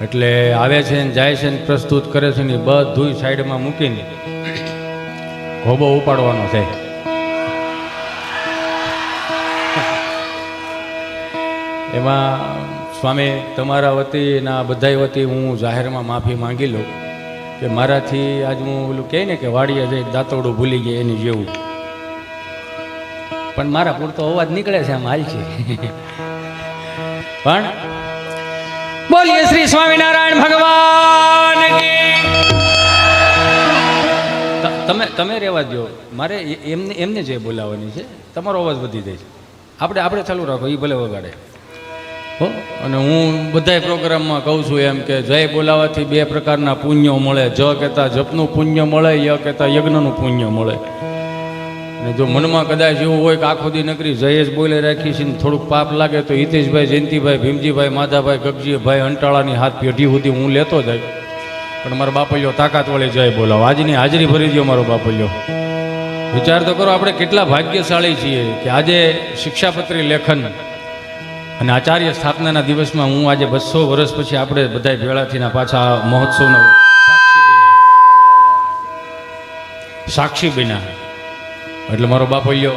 એટલે આવે છે ને જાય છે ને પ્રસ્તુત કરે છે ને બધું સાઈડમાં મૂકીને ઘોબો ઉપાડવાનો છે. એમાં સ્વામી તમારા વતીના બધા વતી હું જાહેરમાં માફી માંગી લઉં કે મારાથી આજ હું ઓલું કહે ને કે વાડીએ જઈ દાંતોડું ભૂલી ગયા એની જેવું, પણ મારા પૂરતો અવાજ નીકળે છે આમ હાલ છે. પણ બોલીએ શ્રી સ્વામિનારાયણ ભગવાન કી. તમે રહેવા દો, મારે એમને જે બોલાવવાની છે. તમારો અવાજ વધી જાય છે, આપણે ચાલુ રાખો, એ ભલે વગાડે હો. અને હું બધાય પ્રોગ્રામમાં કહું છું એમ કે જય બોલાવાથી બે પ્રકારના પુણ્યો મળે. જ કહેતા જપનું પુણ્ય મળે, ય કહેતા યજ્ઞનું પુણ્ય મળે. અને જો મનમાં કદાચ એવું હોય કે આખો દી નકરી જય જ બોલે રાખી છે ને થોડુંક પાપ લાગે તો હિતેશભાઈ, જયંતિભાઈ, ભીમજીભાઈ, માધાભાઈ, ગગજીભાઈ, અંટાળાની હાથ પેઢી સુધી હું લેતો જાય. પણ મારો બાપલ્યો તાકાત વળે જય બોલાવો. આજની હાજરી ભરી દો મારો બાપલ્યો. વિચાર તો કરો આપણે કેટલા ભાગ્યશાળી છીએ કે આજે શિક્ષાપત્રી લેખન અને આચાર્ય સ્થાપનાના દિવસમાં હું આજે 200 વર્ષ પછી આપણે બધા ભેળા થઈને પાછા મહોત્સવનો સાક્ષી બન્યા. એટલે મારો બાપલ્યો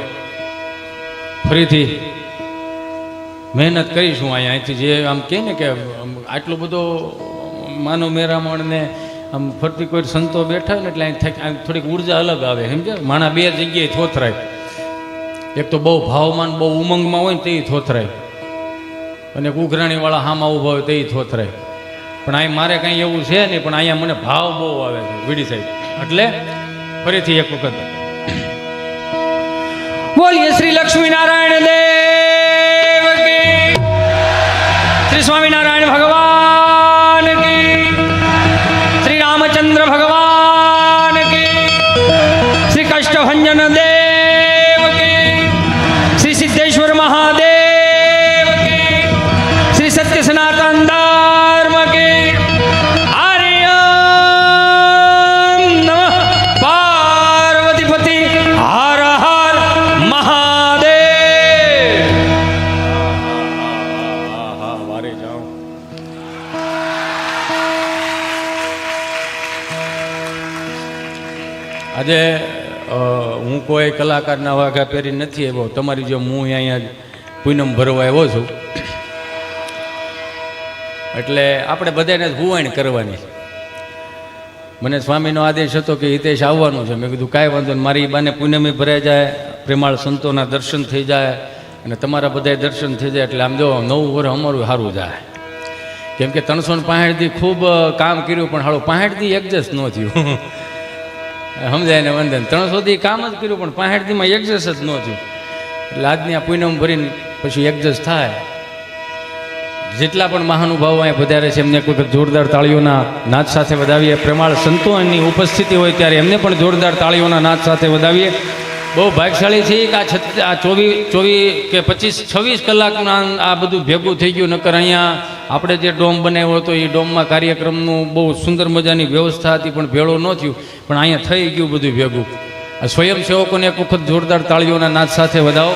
ફરીથી મહેનત કરીશું. અહીંયાથી જે આમ કહે ને કે આટલું બધો માનવ મેરામણ ને આમ ફરતી કોઈ સંતો બેઠા ને એટલે અહીં થોડીક ઉર્જા અલગ આવે. સમજ્યા? માણા બે જગ્યાએ થોથરાય. એક તો બહુ ભાવમાન બહુ ઉમંગમાં હોય ને તે થોથરાય, અને ઉઘરાણીવાળા હામાં ઊભા હોય તે થોથરાય. પણ અહીં મારે કંઈ એવું છે નહીં, પણ અહીંયા મને ભાવ બહુ આવે છે વીડી સાહેબ. એટલે ફરીથી એક વખત બોલીએ શ્રી લક્ષ્મીનારાયણ દેવ કી, શ્રી સ્વામિનારાયણ ભગવાન કી, શ્રી રામચંદ્ર ભગવાન કી, શ્રી કષ્ટભંજન દેવ કી, શ્રી સિદ્ધેશ્વર મહાદેવ કી, શ્રી સત્ય સનાતન ધર્મ કી. હરિ ઓમ નમઃ પાર્વતીપતિ હર હર મહાદેવ. વારે જાઓ. આજે હું કોઈ કલાકારના વાઘા પહેરી નથી આવ્યો. તમારી જેમ હું અહીંયા પૂનમ ભરવા આવ્યો છું. એટલે આપણે બધાને હુવાણ કરવાની. મને સ્વામીનો આદેશ હતો કે હિતેશ આવવાનું છે. મેં કીધું કાંઈ વાંધો નહીં, મારી બાને પૂનમે ભરાઈ જાય, પ્રેમાળ સંતોના દર્શન થઈ જાય અને તમારા બધાય દર્શન થઈ જાય. એટલે આમ જો 9 વર્ષ અમારું સારું જાય. કેમ કે 365 દી ખૂબ કામ કર્યું, પણ હાલો 65 દી એડજસ્ટ ન થયું. સમજાય ને વંદન? 300 દી કામ જ કર્યું, પણ 65 દીમાં એડજસ્ટ જ ન થયું. એટલે આજની આ પૂનમ ભરીને પછી એડજસ્ટ થાય. જેટલા પણ મહાનુભાવો અહીંયા પધારે છે એમને કોઈ જોરદાર તાળીઓના નાદ સાથે વધાવીએ. પ્રેમાળ સંતોની ઉપસ્થિતિ હોય ત્યારે એમને પણ જોરદાર તાળીઓના નાદ સાથે વધાવીએ. બહુ ભાગ્યશાળી છે કે આ 24 કે 25 26 કલાકના આ બધું ભેગું થઈ ગયું. નકર અહીંયા આપણે જે ડોમ બનાવ્યો હતો એ ડોમમાં કાર્યક્રમનું બહુ સુંદર મજાની વ્યવસ્થા હતી, પણ ભેળો ન થયું. પણ અહીંયા થઈ ગયું બધું ભેગું. આ સ્વયંસેવકોને એક વખત જોરદાર તાળીઓના નાદ સાથે વધાવો.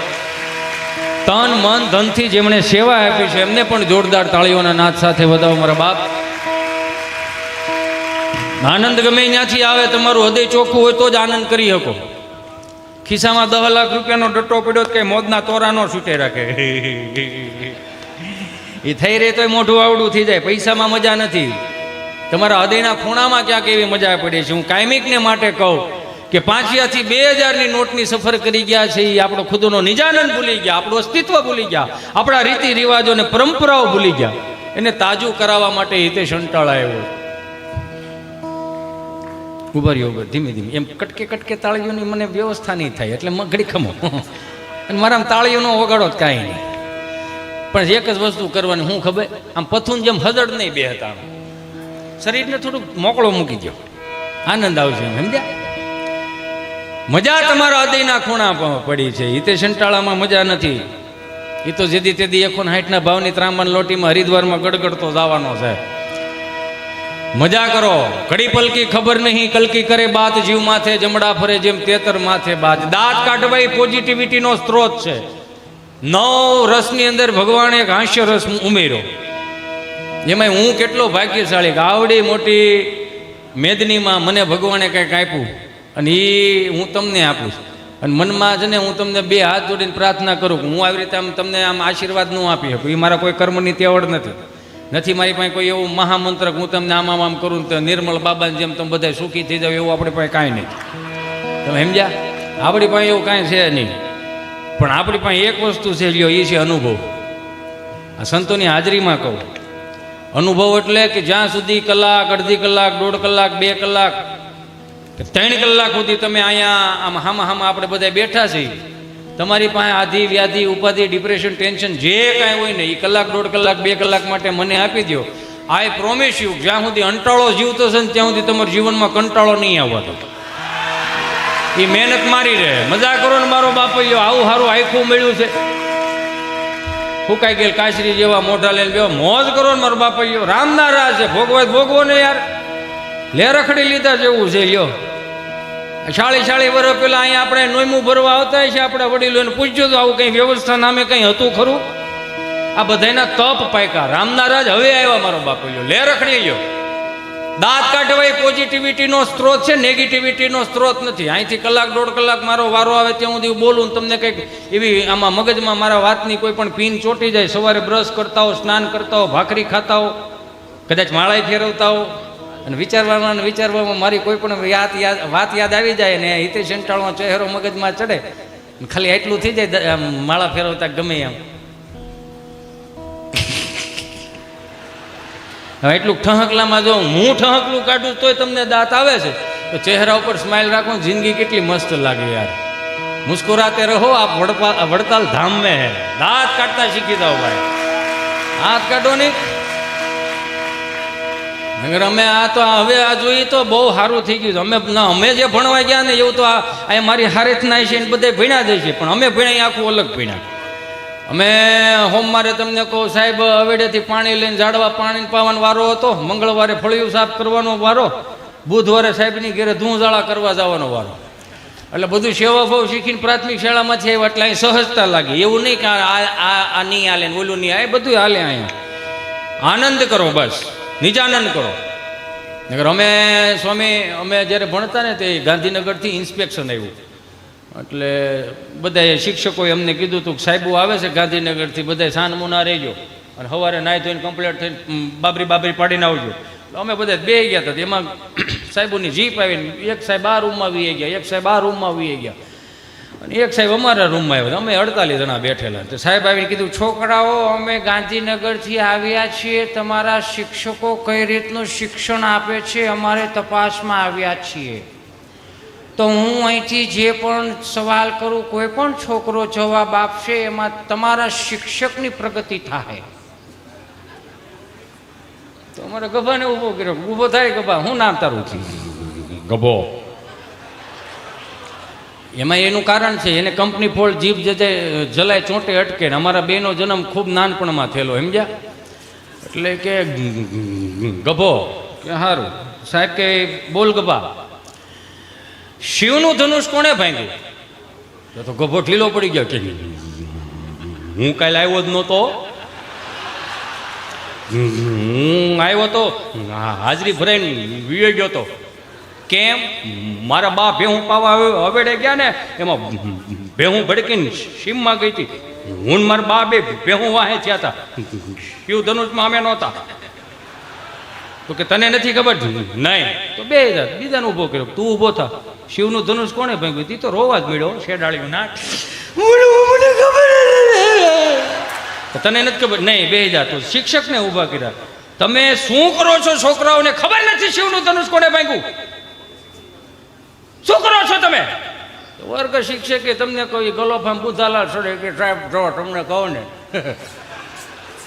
તન મન ધનથી જેમણે સેવા આપી છે એમને પણ જોરદાર તાળીઓના નાદ સાથે વધાવો. મારા બાપ, આનંદ ગમે ત્યાંથી આવે, તમારું હૃદય ચોખ્ખું હોય તો જ આનંદ કરી શકો. ખિસ્સામાં 10 લાખ રૂપિયાનો ડટ્ટો પડ્યો કે મોજના તોરા નો છૂટે રાખે. એ થઈ રહી તો મોઢું આવડું થઈ જાય. પૈસામાં મજા નથી. તમારા હૃદયના ખૂણામાં ક્યાંક એવી મજા પડી છે. હું કાયમિકને માટે કહું કે 5,000 થી 2,000ની નોટની સફર કરી ગયા છે. એ આપણો ખુદનો નિજાનંદ ભૂલી ગયા, આપણું અસ્તિત્વ ભૂલી ગયા, આપણા રીતિ રિવાજો અને પરંપરાઓ ભૂલી ગયા. એને તાજું કરાવવા માટે હિતેશ અંટાળા આવ્યો. ઉભા રહ્યો, ધીમે ધીમે એમ કટકે કટકે તાળીઓની મને વ્યવસ્થા નહીં થાય. એટલે ઘડી ખમો અને મારા તાળીઓનો વગાડો જ કાંઈ નહીં. પણ એક જ વસ્તુ કરવાની, હું ખબર, આમ પથું જેમ હદડ નહીં બે હતા. શરીરને થોડુંક મોકળો મૂકી દો, આનંદ આવશે. સમજ્યા? મજા તમારા હૃદયના ખૂણા પડી છે. હિતેશ અંટાળામાં મજા નથી. એ તો જેદી તેદી 160ના ભાવની ત્રાંબાન લોટીમાં હરિદ્વારમાં ગડગડતો જવાનો છે. મજા કરો. ઘડી પલકી ખબર નહીં કલકી કરે બાત, જીવ માથે જમડા ફરે જેમ તેતર માથે બાજ. દાંત કાઢવા એ પોઝિટિવિટીનો સ્ત્રોત છે. 9 રસની અંદર ભગવાને એક હાસ્ય રસ ઉમેર્યો. એમાંય હું કેટલો ભાગ્યશાળી કે આવડી મોટી મેદનીમાં મને ભગવાને કંઈક આપ્યું અને એ હું તમને આપું છું. અને મનમાં છે ને હું તમને બે હાથ જોડીને પ્રાર્થના કરું કે હું આવી રીતે આમ તમને આમ આશીર્વાદ ન આપી શકું. એ મારા કોઈ કર્મની તેવડ નથી મારી પાસે કોઈ એવું મહામંત્ર કે હું તમને આમ આમ કરું તો નિર્મળ બાબાની જેમ તમે બધા સુખી થઈ જાવ એવું આપણી પાસે કાંઈ નહીં. તમે સમજ્યા? આપણી પાસે એવું કાંઈ છે નહીં. પણ આપણી પાસે એક વસ્તુ છે લ્યો, એ છે અનુભવ. આ સંતોની હાજરીમાં કહું, અનુભવ એટલે કે જ્યાં સુધી કલાક, અડધી કલાક, 1.5 કલાક, 2 કલાક, 3 કલાક સુધી તમે અહીંયા આમ હામાં આપણે બધા બેઠા છીએ, તમારી પાસે આધિ વ્યાધિ ઉપાધિ ડિપ્રેશન ટેન્શન જે કાંઈ હોય ને એ કલાક, 1.5 કલાક, 2 કલાક માટે મને આપી દો. આઈ પ્રોમિસ યુ, જ્યાં સુધી અંટાળો જીવતો છે ને ત્યાં સુધી તમારા જીવનમાં કંટાળો નહીં આવતો. એ મહેનત મારી રહે. મજા કરો ને મારો બાપૈયો, આવું સારું આખું મળ્યું છે. ફૂંકાઈ ગયેલ કાશરી જેવા મોઢા લઈને બેવો, મોજ કરો ને મારો બાપૈયો. રામના રાજ છે, ભોગવો ને યાર. લે રખડી લીધા જેવું છે લ્યો. 40 વર્ષ પહેલા અહીંયા આપણે નોયમું ભરવા આવતા છે, આપણા વડીલોને પૂછજો તો આવું કંઈ વ્યવસ્થા નામે કંઈ હતું ખરું? આ બધાના તપ પાયકા. રામના રાજ હવે આવ્યા મારો બાપૈયો. લે રખડી ગયો. દાંત કાઢવા એ પોઝિટિવિટીનો સ્ત્રોત છે, નેગેટિવિટીનો સ્ત્રોત નથી. અહીંથી કલાક, 1.5 કલાક મારો વારો આવે ત્યાં સુધી બોલું તમને કંઈક એવી આમાં મગજમાં મારા વાતની કોઈ પણ પીન ચોટી જાય. સવારે બ્રશ કરતા હો, સ્નાન કરતા હો, ભાખરી ખાતા હો, કદાચ માળાઈ ફેરવતા હો અને વિચારવામાં મારી કોઈ પણ વાત યાદ આવી જાય ને હિતેશ અંટાળનો ચહેરો મગજમાં ચડે, ખાલી એટલું થઈ જાય માળા ફેરવતા ગમે એમ. હવે એટલું ઠહકલામાં જો હું ઠહકલું કાઢું તોય તમને દાંત આવે છે તો ચહેરા ઉપર સ્માઇલ રાખો, જિંદગી કેટલી મસ્ત લાગે યાર. મુસ્કુરાતે રહો, આપ વડતાલ ધામ મેં હે. દાંત કાઢતા શીખી જાઓ ભાઈ, હાથ કાઢો નહીં. અમે આ તો હવે આ જોઈએ તો બહુ સારું થઈ ગયું. અમે જે ભણવા ગયા ને એવું તો આ મારી હારેથના છે ને બધે ભણ્યા જાય છે, પણ અમે ભણ્યા આખું અલગ ભણ્યા. અમે સોમવારે તમને કહું સાહેબ હવેડેથી પાણી લઈને ઝાડવા પાણી પાવાનો વારો હતો, મંગળવારે ફળિયું સાફ કરવાનો વારો, બુધવારે સાહેબની ઘેરે ધૂંઝાળા કરવા જવાનો વારો. એટલે બધું સેવાભાવ શીખીને પ્રાથમિક શાળામાંથી આવ્યા એટલે અહીં સહજતા લાગી. એવું નહીં કે આ નહીં હાલે ને ઓલું નહીં, આ બધું હાલે. અહીંયા આનંદ કરો, બસ નિજાનંદ કરો. અમે સ્વામી અમે જ્યારે ભણતા ને તે ગાંધીનગરથી ઇન્સ્પેક્શન આવ્યું એટલે બધાએ શિક્ષકોએ અમને કીધું હતું કે સાહેબો આવે છે ગાંધીનગરથી, બધા સાનમુના રહેજો અને સવારે નાહી ધોઈને કમ્પ્લીટ થઈને બાબરી પાડીને આવજો. અમે બધા બે ગયા હતા. એમાં સાહેબોની જીપ આવીને એક સાહેબ આ રૂમમાં વી ગયા, એક સાહેબ આ રૂમમાં વી ગયા અને એક સાહેબ અમારા રૂમમાં આવ્યા. અમે 48 જણા બેઠેલા. તો સાહેબ આવીને કીધું, છોકરાઓ અમે ગાંધીનગરથી આવ્યા છીએ, તમારા શિક્ષકો કઈ રીતનું શિક્ષણ આપે છે અમારે તપાસમાં આવ્યા છીએ. તો હું અહીંથી જે પણ સવાલ કરું, કોઈ પણ છોકરો જવાબ આપશે એમાં તમારા શિક્ષકની પ્રગતિ થાય. તો અમારે ગભાને ઊભો કર્યો. ઊભો થાય ગભા, હું નામ તારું છે? ગભો. એમાં એનું કારણ છે, એને કંપની ફોલ્ડ જીભ જલાય ચોંટે અટકે ને. અમારા બેનો જન્મ ખૂબ નાનપણમાં થયેલો, સમજ્યા? એટલે કે ગભો કે સારું. સાહેબ કે બોલ ગભા, શિવનું ધનુષ કોણે ભાંગ્યું? તો ગભો ઢીલો પડી ગયો કે હું કાલે આવ્યો જ નહોતો, હું આવ્યો તો હાજરી ભરાઈને વીએ ગયો તો. કેમ? મારા બા ભેહું પાવા હવેડે ગયા ને, એમાં ભેહું ભડકીને સીમમાં ગઈ હતી. હું મારા બા બે ભેહું વાહે થયા હતા, શિવ ધનુષમાં અમે નહોતા. તો કે તને નથી ખબર? નહીં. તો બે બીજાને ઊભો કર્યો, તું ઊભો થા. શિવનું ધનુષ કોણે ભાંગ્યું? તી તો રોવા જ મળ્યો, શેડાળ્યું ના. મને ખબર તને નથી ખબર? નહીં. બે જા. તો શિક્ષકને ઊભા કર્યા. તમે શું કરો છો? છોકરાઓને ખબર નથી શિવનું ધનુષ કોણે ભાંગ્યું? શું કરો છો તમે? વર્ગ શિક્ષકે તમને કહ્યું, ગલોફામ બુધાલાલ સડે કે સાહેબ જો તમને કહો ને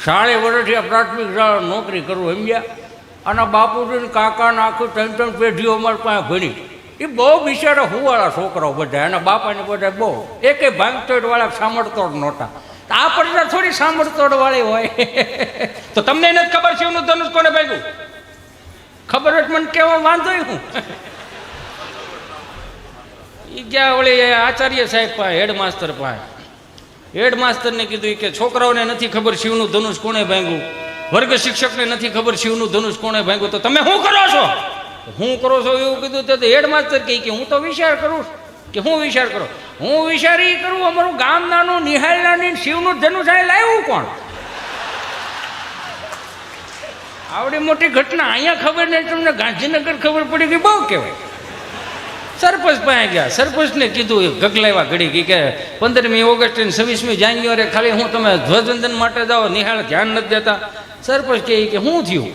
40 વર્ષથી પ્રાથમિક શાળા નોકરી કરવું, સમજ્યા? અને બાપુજી કાકા આખું 3 પેઢીઓ અમારી પાસે ભણી. એ બહુ બિચારા હુવાળા છોકરાઓ બધા, એના બાપાને બધા બહુ એકે ભાંગતોડ વાળા સાંભળતોડ નહોતા. આ પડતા થોડી સાંભળતોડ વાળી હોય. તો તમને નથી ખબર છે એનું ધનુષ કોને ભાગ્યું? ખબર જ મને કેવો વાંધો હું. એ ગયા વળી આચાર્ય સાહેબ પાસે, હેડમાસ્ટર પાસે. હેડમાસ્ટરને કીધું કે છોકરાઓને નથી ખબર શિવનું ધનુષ કોણે ભાંગ્યું? વર્ગ શિક્ષકને નથી ખબર શિવનું ધનુષ કોણે ભાંગ્યું, તો તમે શું કરો છો? હું કરો છો એવું કીધું તો હેડમાસ્ટર કહે કે હું તો વિચાર કરું. કે હું વિચાર કરું? હું વિચાર એ કરું, અમારું ગામ નાનું, નિહાળ નાની, શિવનું ધનુષ આ લાવ્યું કોણ? આવડી મોટી ઘટના અહીંયા ખબર નહીં, તમને ગાંધીનગર ખબર પડી ગઈ, બહુ કહેવાય. સરપંચ પાસે ગયા, સરપંચને કીધું ગગલાવ્યા ઘડી કે 15મી ઓગસ્ટ અને 26મી જાન્યુઆરી ખાલી હું તમે ધ્વજવંદન માટે જાઓ, નિહાળ ધ્યાન નથી દેતા. સરપંચ કહે કે શું થયું?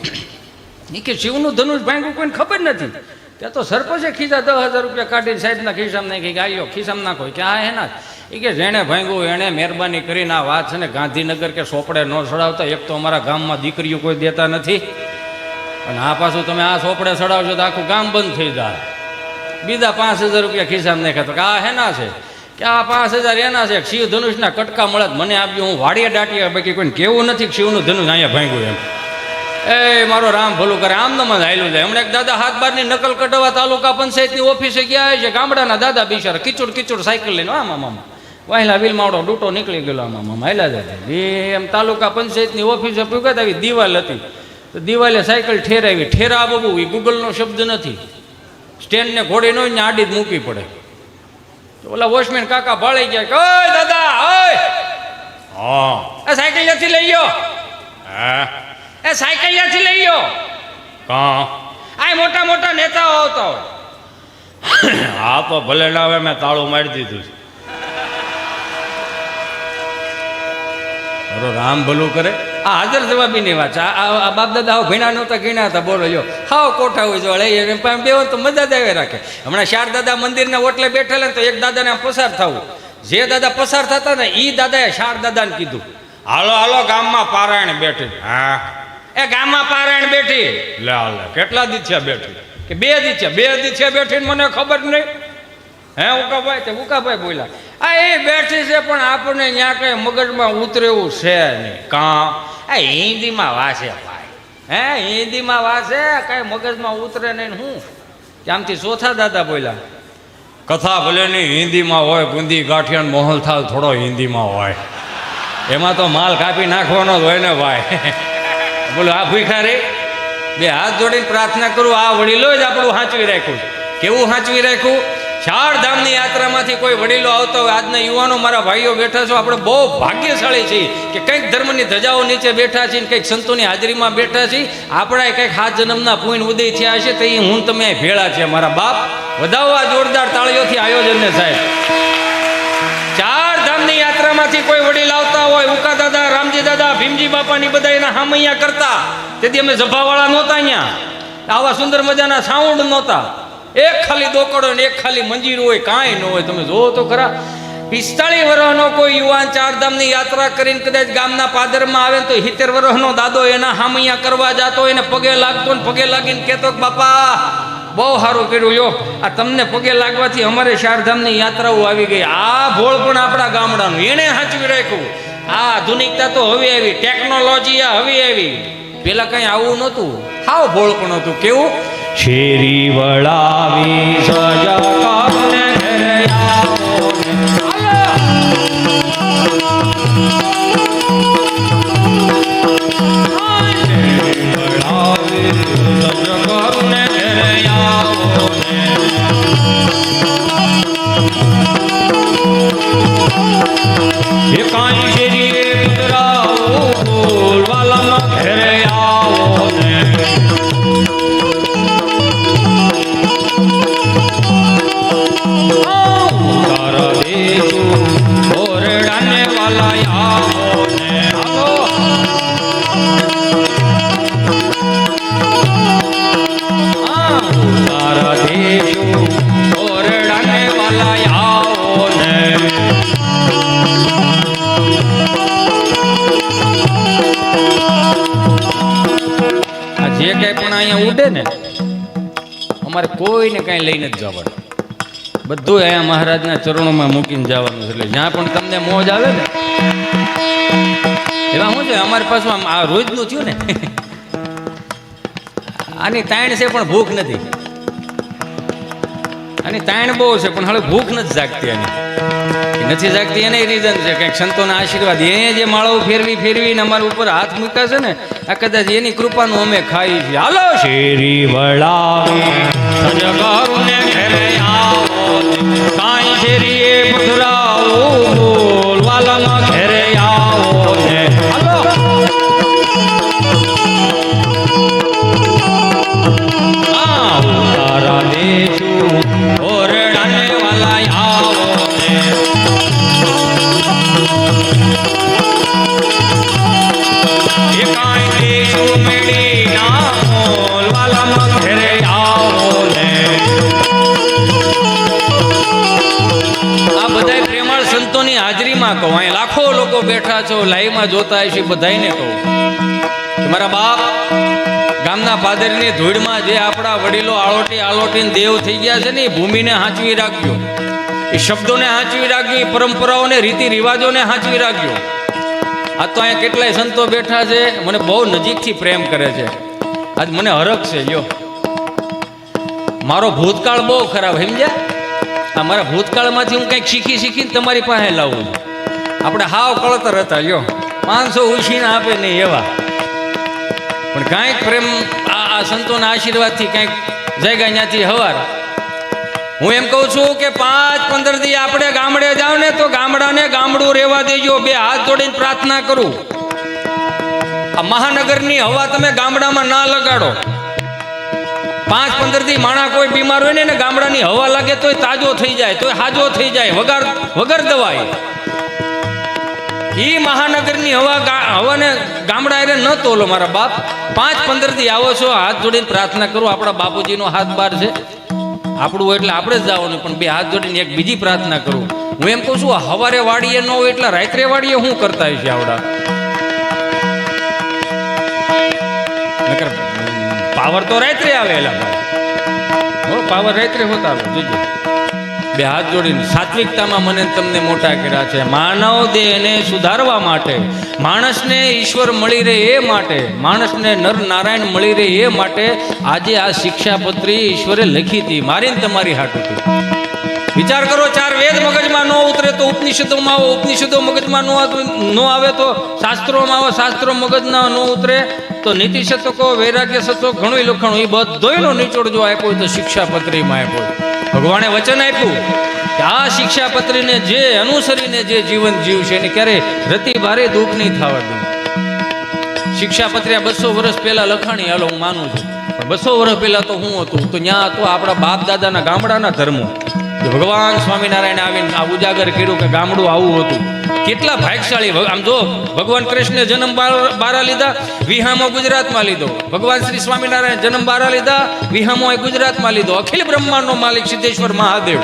એ કે શિવનું ધનુષ ભાંગ્યું કોઈને ખબર નથી. ત્યાં તો સરપંચે ખીસા 10,000 રૂપિયા કાઢીને સાહેબના ખિસ્સામાં નાખી કે આયો ખિસ્સામાં નાખો કે આ એના એ કે જેણે ભાંગ્યું એણે મહેરબાની કરીને આ વાત છે ને ગાંધીનગર કે સોપડે ન ચડાવતા. એક તો અમારા ગામમાં દીકરીઓ કોઈ દેતા નથી, અને આ પાછું તમે આ સોપડે ચડાવશો તો આખું ગામ બંધ થઈ જાય. બીજા 5,000 રૂપિયા ખિસ્સામાં નાખ્યા. તો કે આ હેના છે? કે આ 5,000 એના છે. શિવ ધનુષના કટકા મળે મને આપ્યું, હું વાડીએ દાટીએ, બાકી કોઈને કેવું નથી કે શિવનું ધનુષ અહીંયા ભાંગ્યું એમ. એ મારો રામ ભલું કરે, આમ નમ હાયલું જાય. હમણાં એક દાદા 7/12ની નકલ કઢાવવા તાલુકા પંચાયતની ઓફિસે ગયા છે. ગામડાના દાદા બિચારા કિચોડ સાયકલ લઈને આમાં મામા વાહેલા વિલ માવડો ડૂટો નીકળી ગયેલો આમાં મામા હાયલા જાય. એમ તાલુકા પંચાયતની ઓફિસે પૂગત આવી દિવાલ હતી, તો દિવાલે સાયકલ ઠેરાવી. ઠેરાવવું એ ગૂગલનો શબ્દ નથી, સ્ટેન્ડને ઘોડી નો ને આડી જ મૂકવી પડે. તો ઓલા વોચમેન કાકા ભાળી ગયા કે ઓય દાદા ઓય, હા એ સાયકલ ત્યાંથી લઈ ગયો. હા એ સાયકલ ત્યાંથી લઈ ગયો. કા આ મોટા મોટા નેતાઓ આવતા હોય. હા તો ભલે લાવે, મેં તાળું મારી દીધું છે. રામ ભલું કરે. આ હાજર જવાબીની વાત છે. આ બાપ દાદા ભીણા નહોતા, ગીણા હતા. બોલો જો હાવ કોઠા હોય જો બે તો મજા આવે રાખે. હમણાં 4 દાદા મંદિરના ઓટલે બેઠેલા તો એક દાદાને પસાર થવું. જે દાદા પસાર થતા ને એ દાદાએ 4 દાદાને કીધું હાલો હાલો ગામમાં પારાયણ બેઠી. હા એ ગામમાં પારાયણ બેઠી. લે હાલે કેટલા દી છે બેઠી? કે 2 દી છે. 2 દી છે બેઠી મને ખબર નહીં. હે ઉકાભાઈ? તે ઉકાભાઈ બોલ્યા આ એ બેઠી છે પણ આપણને ત્યાં કઈ મગજમાં ઉતરે એવું છે નહીં. કાં આ હિન્દીમાં વાસે ભાઈ, હે હિન્દીમાં વાસે, કઈ મગજમાં ઉતરે નહીં. હું ત્યાંથી ચોથા દાદા બોલ્યા કથા ભલે નહીં હિન્દીમાં હોય, ગુંદી ગાંઠિયાનો મોહલ થાળ થોડો હિન્દીમાં હોય, એમાં તો માલ કાપી નાખવાનો જ હોય ને ભાઈ. બોલો આ ભૂખા રે. 2 હાથ જોડીને પ્રાર્થના કરું આ વડીલો જ આપણું સાચવી રાખ્યું. કેવું સાચવી રાખ્યું? 4 ધામની યાત્રામાંથી કોઈ વડીલો આવતા હોય. આજના યુવાનો મારા ભાઈઓ બેઠા છો, આપણે બહુ ભાગ્યશાળી છીએ કે કંઈક ધર્મની ધજાઓ નીચે બેઠા છીએ, કંઈક સંતોની હાજરીમાં બેઠા છીએ. આપણા કંઈક 7 જન્મના પુણ્ય ઉદય થયા હશે, તો એ હું તમે ભેળા છે. મારા બાપ વધાવવા જોરદાર તાળીઓથી આયોજનને સાહેબ. 4 ધામની યાત્રામાંથી કોઈ વડીલ આવતા હોય, ઉકા દાદા, રામજી દાદા, ભીમજી બાપાની બધા એના હામૈયા કરતા. તેથી અમે જભાવાળા નહોતા, અહીંયા આવા સુંદર મજાના સાઉન્ડ નહોતા. એક ખાલી દોકડો ને એક ખાલી મંજીર હોય, કાંઈ ન હોય. તમે જોવો તો ખરા 45 વર્ષનો કોઈ યુવાન 4 ધામની યાત્રા કરીને કદાચ ગામના પાદરમાં આવે તો 70 વર્ષનો દાદો એના હામૈયા કરવા જતો, એને પગે લાગતો ને પગે લાગીને કહેતો કે બાપા બહુ સારું કર્યું યો, આ તમને પગે લાગવાથી અમારે 4 ધામની યાત્રાઓ આવી ગઈ. આ ભોળ પણ આપણા ગામડાનું એણે સાચવી રાખ્યું. આ આધુનિકતા તો હવે આવી, ટેકનોલોજી આ હવે આવી. પેલા કઈ આવું નહોતું, હાવ ભોળ પણ હતું. કેવું? શેરી વળાવી સજકાને ઘરે આવો ને કાંઈ શેરી પુતરાઓ બોલવાલામાં ઘરે આવો ને જે કઈ પણ અહીંયા ઉડે ને અમારે કોઈને કઈ લઈને જ જવાનું. બધું અહીંયા મહારાજના ચરણોમાં મૂકીને જવાનું છે. એટલે જ્યાં પણ તમને મોજ આવે ને એમાં શું છે અમારી પાસે આ રોજનું થયું ને આની તાણ છે પણ ભૂખ નથી. આની તાણ બહુ છે પણ હવે ભૂખ નથી જાગતી. આની નથી જાગતી એને રીઝન છે કંઈક સંતોના આશીર્વાદ એને જે માળો ફેરવીને અમારા ઉપર હાથ મૂક્યા છે ને આ કદાચ એની કૃપાનું અમે ખાઈ છીએ. હાલો શેરી વળાવી સજગારુને ઘરે આવો કાંઈ શેરીએ પધરાવો વાલામાં ઘરે આવો ને હાલો તારા દેશું ઓરડાને વાલા આવો ને એ કાંઈ દેશું મેળી ના મોલ વાલામાં ઘરે આવો ને આ બધાય પ્રેમાળ સંતોની હાજરીમાં કહું અહીં લાખો લોકો બેઠા છો લાઈવમાં જોતા હશે બધાયને કહું કે મારા બાપ ગામના પાદરની ધૂળમાં જે આપણા વડીલો આળોટીને દેવ થઈ ગયા છે ને એ ભૂમિને હાંચવી રાખજો, એ શબ્દોને હાંચવી રાખજો, એ પરંપરાઓને રીતિ રિવાજોને હાંચવી રાખજો. આ તો અહીંયા કેટલાય સંતો બેઠા છે મને બહુ નજીકથી પ્રેમ કરે છે. આજ મને હરખ છે લ્યો મારો ભૂતકાળ બહુ ખરાબ સમજ્યા. આ મારા ભૂતકાળમાંથી હું કંઈક શીખીને તમારી પાસે લાવું. આપણે હાવ કળતર હતા લ્યો 500 ઉછીને આપે નહીં એવા, પણ કાંઈક પ્રેમ આ સંતોના આશીર્વાદથી કંઈક જગ્યા ત્યાંથી હવાર. હું એમ કહું છું કે 5-15 દી આપણે ગામડે જાવ ને તો ગામડાને ગામડું રહેવા દેજો. 2 હાથ જોડીને પ્રાર્થના કરું આ મહાનગરની હવા તમે ગામડામાં ના લગાડો. 5-15 દી માણા કોઈ બીમાર હોય ને ગામડાની હવા લાગે તોય તાજો થઈ જાય, તોય હાજો થઈ જાય વગર દવાઈ. ઈ મહાનગરની હવાને ગામડા એને ન તોલો મારા બાપ. 5-15 દી આવો છો હાથ જોડીને પ્રાર્થના કરું. આપણા બાપુજીનો હાથ બાર છે આપણું એટલે આપણે જ જવાનું, પણ 2 હાથ જોડીને એક બીજી પ્રાર્થના કરું. હું એમ કહું છું હવારે વાડીએ ન હોય એટલે રાત્રે વાડીએ શું કરતા હશે આવડા? પાવર તો રાત્રે આવેલા પાવર રાત્રે હોતા આવે જોજો. 2 હાથ જોડીને સાત્વિકતામાં મને તમને મોટા કર્યા છે. માનવ દેહને સુધારવા માટે, માણસને ઈશ્વર મળી રહે એ માટે, માણસને નર નારાયણ મળી રહે એ માટે આજે આ શિક્ષાપત્રી ઈશ્વરે લખી હતી મારીને તમારી હાટુથી. વિચાર કરો 4 વેદ મગજમાં ન ઉતરે તો ઉપનિષદોમાં આવો, ઉપનિષદો મગજમાં ન આવે તો શાસ્ત્રોમાં આવો, શાસ્ત્રો મગજના ન ઉતરે તો નીતિ શતકો વૈરાગ્ય શતકો ઘણું લખણું એ બધોયનો નિચોડ જો આપ્યો તો શિક્ષાપત્રીમાં આપ્યો. ભગવાને વચન આપ્યું કે આ શિક્ષાપત્રીને જે અનુસરીને જે જીવન જીવશે એને ક્યારે રતિ ભારે દુઃખ નહીં થવા દે. શિક્ષાપત્રી 200 વર્ષ પહેલા લખાણી હાલો હું માનું છું, પણ 200 વર્ષ પહેલા તો શું હતું તો ત્યાં હતું આપણા બાપ દાદાના ગામડાના ધર્મો. ભગવાન સ્વામિનારાયણ આવીને આ ઉજાગર કર્યું કે ગામડું આવું હતું. કેટલા ભાગ્યશાળી આમ જો ભગવાન કૃષ્ણે જન્મ બારા લીધા વિહામો ગુજરાતમાં લીધો, ભગવાન શ્રી સ્વામિનારાયણ જન્મ બારા લીધા વિહામો ગુજરાતમાં લીધો. અખિલ બ્રહ્માંડનો માલિક સિદ્ધેશ્વર મહાદેવ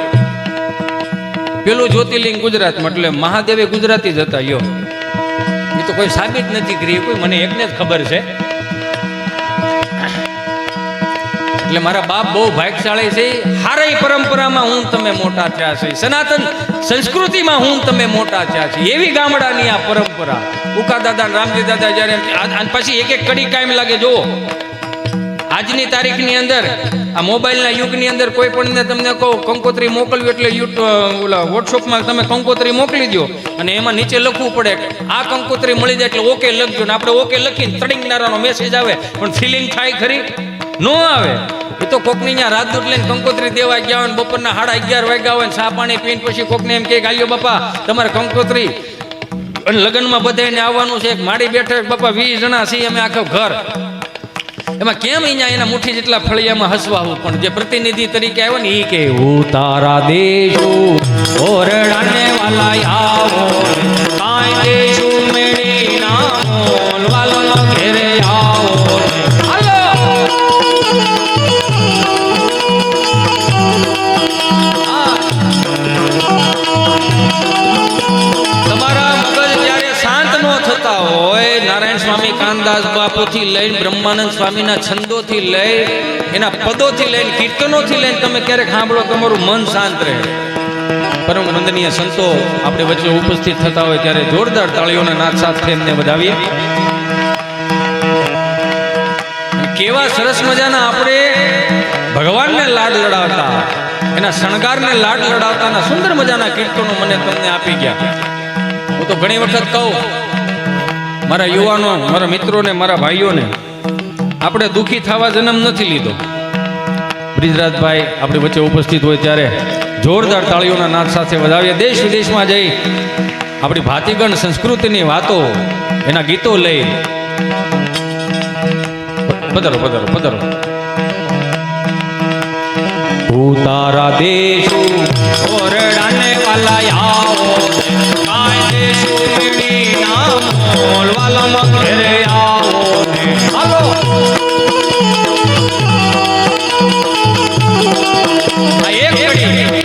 પેલું જ્યોતિર્લિંગ ગુજરાતમાં, એટલે મહાદેવે ગુજરાતી જ હતા. યો એ તો કોઈ સાબિત નથી કરી કોઈ, મને એકને જ ખબર છે. એટલે મારા બાપ બહુ ભાગ્યશાળી છે. હારી પરંપરામાં હું તમે મોટા થયા છે, સનાતન સંસ્કૃતિમાં હું તમે મોટા થયા છે. એવી ગામડાની આ પરંપરા ઉકા દાદા રામજી દાદા જ્યારે પછી એક કડી કાયમ લાગે. જુઓ આજની તારીખની અંદર આ મોબાઈલના યુગની અંદર કોઈ પણ તમને કહો કંકોત્રી મોકલવી એટલે ઓલા વોટ્સઅપમાં તમે કંકોત્રી મોકલી દો અને એમાં નીચે લખવું પડે આ કંકોત્રી મળી જાય એટલે ઓકે લખજો ને. આપણે ઓકે લખીને તડીંગનારાનો મેસેજ આવે પણ ફિલિંગ થાય ખરી? ન આવે. એ તો કોકની ત્યાં રાજદૂત લઈને કંકોત્રી દેવા ગયા હોય ને બપોરના 11:30 વાગ્યા હોય ને ચા પાણી પીને પછી કોકને એમ કે ગાલ્યો બાપા તમારે કંકોત્રી અને લગ્નમાં બધાને આવવાનું છે, માડી બેઠે બાપા 20 જણા છીએ અમે આખો ઘર. એમાં કેમ અહીંયા એના મુઠ્ઠી જેટલા ફળિયામાં હસવાવું, પણ જે પ્રતિનિધિ તરીકે આવ્યો ને એ કે તારા દેશો ઓરડાને વાલા આવો કાંઈ દેશું મેળી ના વાલા ઘેરે આવો. સ્વામી કાનદાસ બાપુથી લઈને બ્રહ્માનંદ સ્વામીના છંદોથી લઈ એના પદોથી લઈને કીર્તનોથી લઈને તમે ક્યારેક સાંભળો તમારું મન શાંત રહે. પરમ વંદનીય સંતો આપણે વચ્ચે ઉપસ્થિત થતા હોય ત્યારે જોરદાર તાળીઓના નાદ સાથે એમને વધાવીએ. કેવા સરસ મજાના આપણે ભગવાનને લાડ લડાવતા એના શણગારને લાડ લડાવતાના સુંદર મજાના કીર્તનો મને તમને આપી ગયા. હું તો ઘણી વખત કહું મારા યુવાનો, મારા મિત્રોને, મારા ભાઈઓને, આપણે દુઃખી થવા જન્મ નથી લીધો. બ્રિજરાજભાઈ આપણી વચ્ચે ઉપસ્થિત હોય ત્યારે જોરદાર તાળીઓના નાદ સાથે વધાવીએ. દેશ વિદેશમાં જઈ આપણી ભાતીગણ સંસ્કૃતિની વાતો, એના ગીતો લઈ પધારો પધારો પધારો. તારા દેશો ઓરડાને વાલા આવો, કાય દેશો મીડી નામ બોલવાલા મગરે આવો ને હાલો. આ એક ઘડી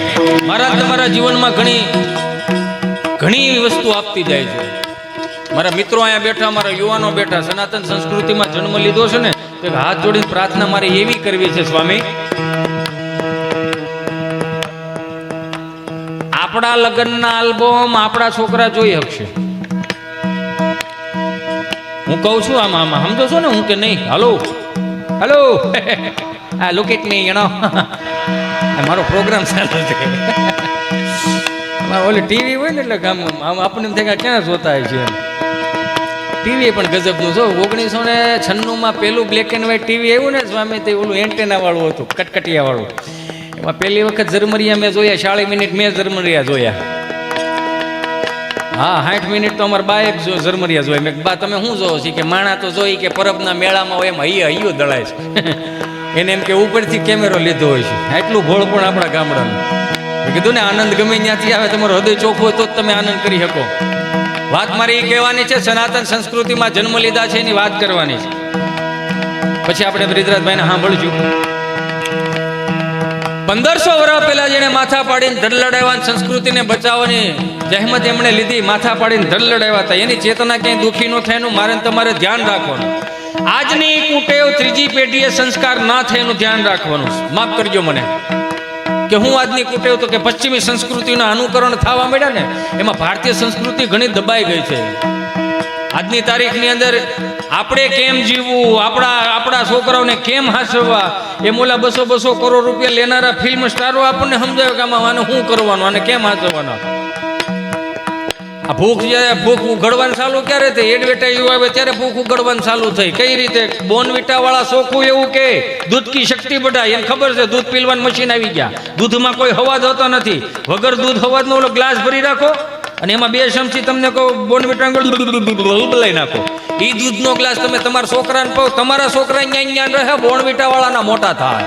મારા તમારા જીવનમાં ઘણી ઘણી વસ્તુ આપતી જાય છે. મારા મિત્રો અહીંયા બેઠા, મારા યુવાનો બેઠા, સનાતન સંસ્કૃતિમાં જન્મ લીધો છે ને, તો હાથ જોડીને પ્રાર્થના મારે એવી કરવી છે, સ્વામી આપણા લગ્નના આલ્બમ આપણા છોકરા જોઈ શકશે. હું કહું છું આમાં સમજો છો ને હું કે નહીં? હાલો હાલો આ look it me, you know મારો પ્રોગ્રામ ચાલુ છે. ઓલી ટીવી હોય ને એટલે ગામમાં આપણને એમ થાય કે ક્યાં જોતા છે. ટીવી પણ ગજબનું છો. 1996 પેલું બ્લેક એન્ડ વ્હાઈટ ટીવી આવ્યું ને સ્વામી, તે ઓલું એન્ટેના વાળું હતું, કટકટિયા વાળું. એમાં પહેલી વખત ઝરમરિયા મેં જોયા, 40 મિનિટ મેં ઝરમરિયા જોયા. હા 60 મિનિટ તો અમારા બાએ ઝરમરિયા જોયા. મેં બા તમે શું જોવો છો? કે માણા તો જોઈ કે પરબના મેળામાં હોય એમ હૈયો દળાય છે. એને એમ કે ઉપરથી કેમેરો લીધો હોય છે. એટલું ભોળ પણ આપણા ગામડાનું. મેં કીધું ને આનંદ ગમે ત્યાંથી આવે, તમારો હૃદય ચોખ્ખું હોય તો જ તમે આનંદ કરી શકો. વાત મારી એ કહેવાની છે, સનાતન સંસ્કૃતિમાં જન્મ લીધા છે એની વાત કરવાની છે. પછી આપણે બ્રિજરાજભાઈને સાંભળશું. 1500 વર્ષ પહેલા જેને માથા પાડીને ધડ લડાવવાની, સંસ્કૃતિને બચાવવાની જહેમત એમણે લીધી, માથા પાડીને ધડ લડાવ્યા હતા, એની ચેતના ક્યાંય દુઃખી ન થાય એનું મારે તમારે ધ્યાન રાખવાનું. આજની કુટેવ ત્રીજી પેઢીએ સંસ્કાર ના થાય એનું ધ્યાન રાખવાનું. માફ કરજો મને કે હું આજની કુટેવ તો કે પશ્ચિમી સંસ્કૃતિના અનુકરણ થવા માંડ્યા ને, એમાં ભારતીય સંસ્કૃતિ ઘણી દબાઈ ગઈ છે. આજની તારીખની અંદર આપણે કેમ જીવવું, આપણા છોકરાઓને કેમ હાંસવા, એ મોલા 200 કરોડ રૂપિયા લેનારા ફિલ્મ સ્ટારો આપણને સમજાવે કે આમાં આને શું કરવાનું, આને કેમ હાંસવાનો. આ ભૂખ ઉઘડવાનું ચાલુ ક્યારે થઈ? એડવર્ટાઈઝ આવે ત્યારે ભૂખ ઉઘડવાનું ચાલુ થઈ. કઈ રીતે? બોર્નવિટા વાળા ચોખ્ખું એવું કે દૂધ કી શક્તિ બઢાય. એને ખબર છે દૂધ પીલવાનું મશીન આવી ગયા. દૂધમાં કોઈ હવાજ હોતો નથી. વગર દૂધ હવાજનો ઓલો ગ્લાસ ભરી રાખો અને એમાં 2 ચમચી તમને કહો બોર્નવિટા બદલાઈ નાખો. એ દૂધનો ગ્લાસ તમે તમારા છોકરાને પાવ, તમારા છોકરા અહીંયા રહે, બોર્નવિટા વાળાના મોટા થાય.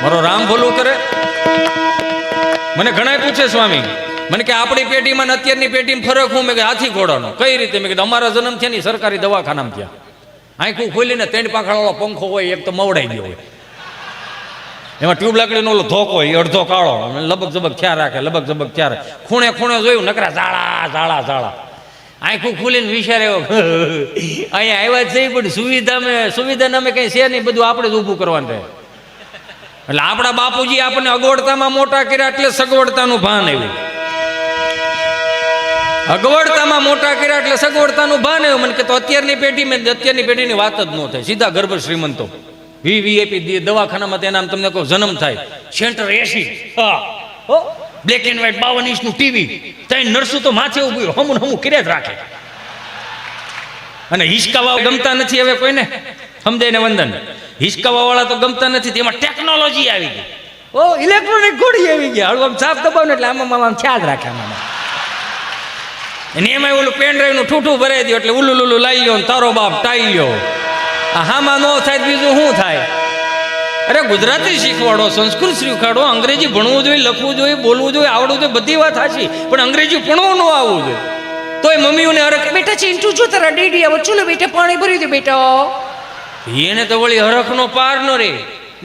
મારો રામ ભલું કરે. મને ઘણા પૂછે સ્વામી, મને કે આપણી પેઢીમાં ને અત્યારની પેઢીમાં ફરક હું? મેં કે હાથી ઘોડાનો. કઈ રીતે? મેં કીધું અમારા જન્મ થયા ને સરકારી દવાખાનામાં થયા. આંખું ખોલીને 3 પાંખડાવાળો પંખો હોય, એક તો મવડાઈ ગયો હોય, એમાં ટ્યુબ લાકડીનો ઓલો ધોકો હોય, અડધો કાળો, લબક જબક થયા રાખે, લબક જબક થયા રાખે. ખૂણે ખૂણે જોયું નકરા ઝાડા ઝાડા ઝાડા. આંખું ખોલીને વિચારે અહીંયા આવ્યા જ છે પણ સુવિધા નામે કંઈ છે નહીં, બધું આપણે જ ઊભું કરવાનું રહે. એટલે આપણા બાપુજી આપણને અગવડતામાં મોટા કર્યા એટલે સગવડતાનું ભાન આવ્યું. અગવડતામાં મોટા કર્યા એટલે સગવડતાનું ભાન આવ્યું. મને કે તો અત્યારની પેઢીની વાત જ ન થાય. સીધા ગર્ભ શ્રીમંતો વીવીઆઈપી દવાખાનામાં તેના નામ તમને કહો જન્મ થાય. Centre AC, black and white 52 ઇંચનું ટીવી, ત્યાં નર્સો તો માથે ઉભી હમું કર્યા જ રાખે. અને હિસકાવા ગમતા નથી હવે કોઈને, સમજાય ને વંદન? હિસકાવા વાળા તો ગમતા નથી. તેમાં ટેકનોલોજી આવી ગઈ. ઇલેક્ટ્રોનિક ઘોડી આવી ગઈ. હળવું આમ સાફ દબાવ ને એટલે આમ ખ્યાલ રાખે આમાં. અને એમાં ઓલું પેન ડ્રાઈવ નું ઠૂઠું ભરાઈ દો એટલે ઉલુલુલું લાવી લો, તારો બાપ ટાઈ લ્યો. હામાં ન થાય બીજું શું થાય? અરે ગુજરાતી શીખવાડો, સંસ્કૃત શીખવાડો, અંગ્રેજી ભણવું જોઈએ, લખવું જોઈએ, બોલવું જોઈએ, આવડવું જોઈએ, બધી વાત સાચી, પણ અંગ્રેજી ભણવું ન આવવું જોઈએ. તોય મમ્મીઓને હરખ, બેટા ચિંટુ જો તારા ડેડી આવો, ચલો બેટા પાણી ભરી દે બેટા. એને તો વળી હરખનો પાર ન રે.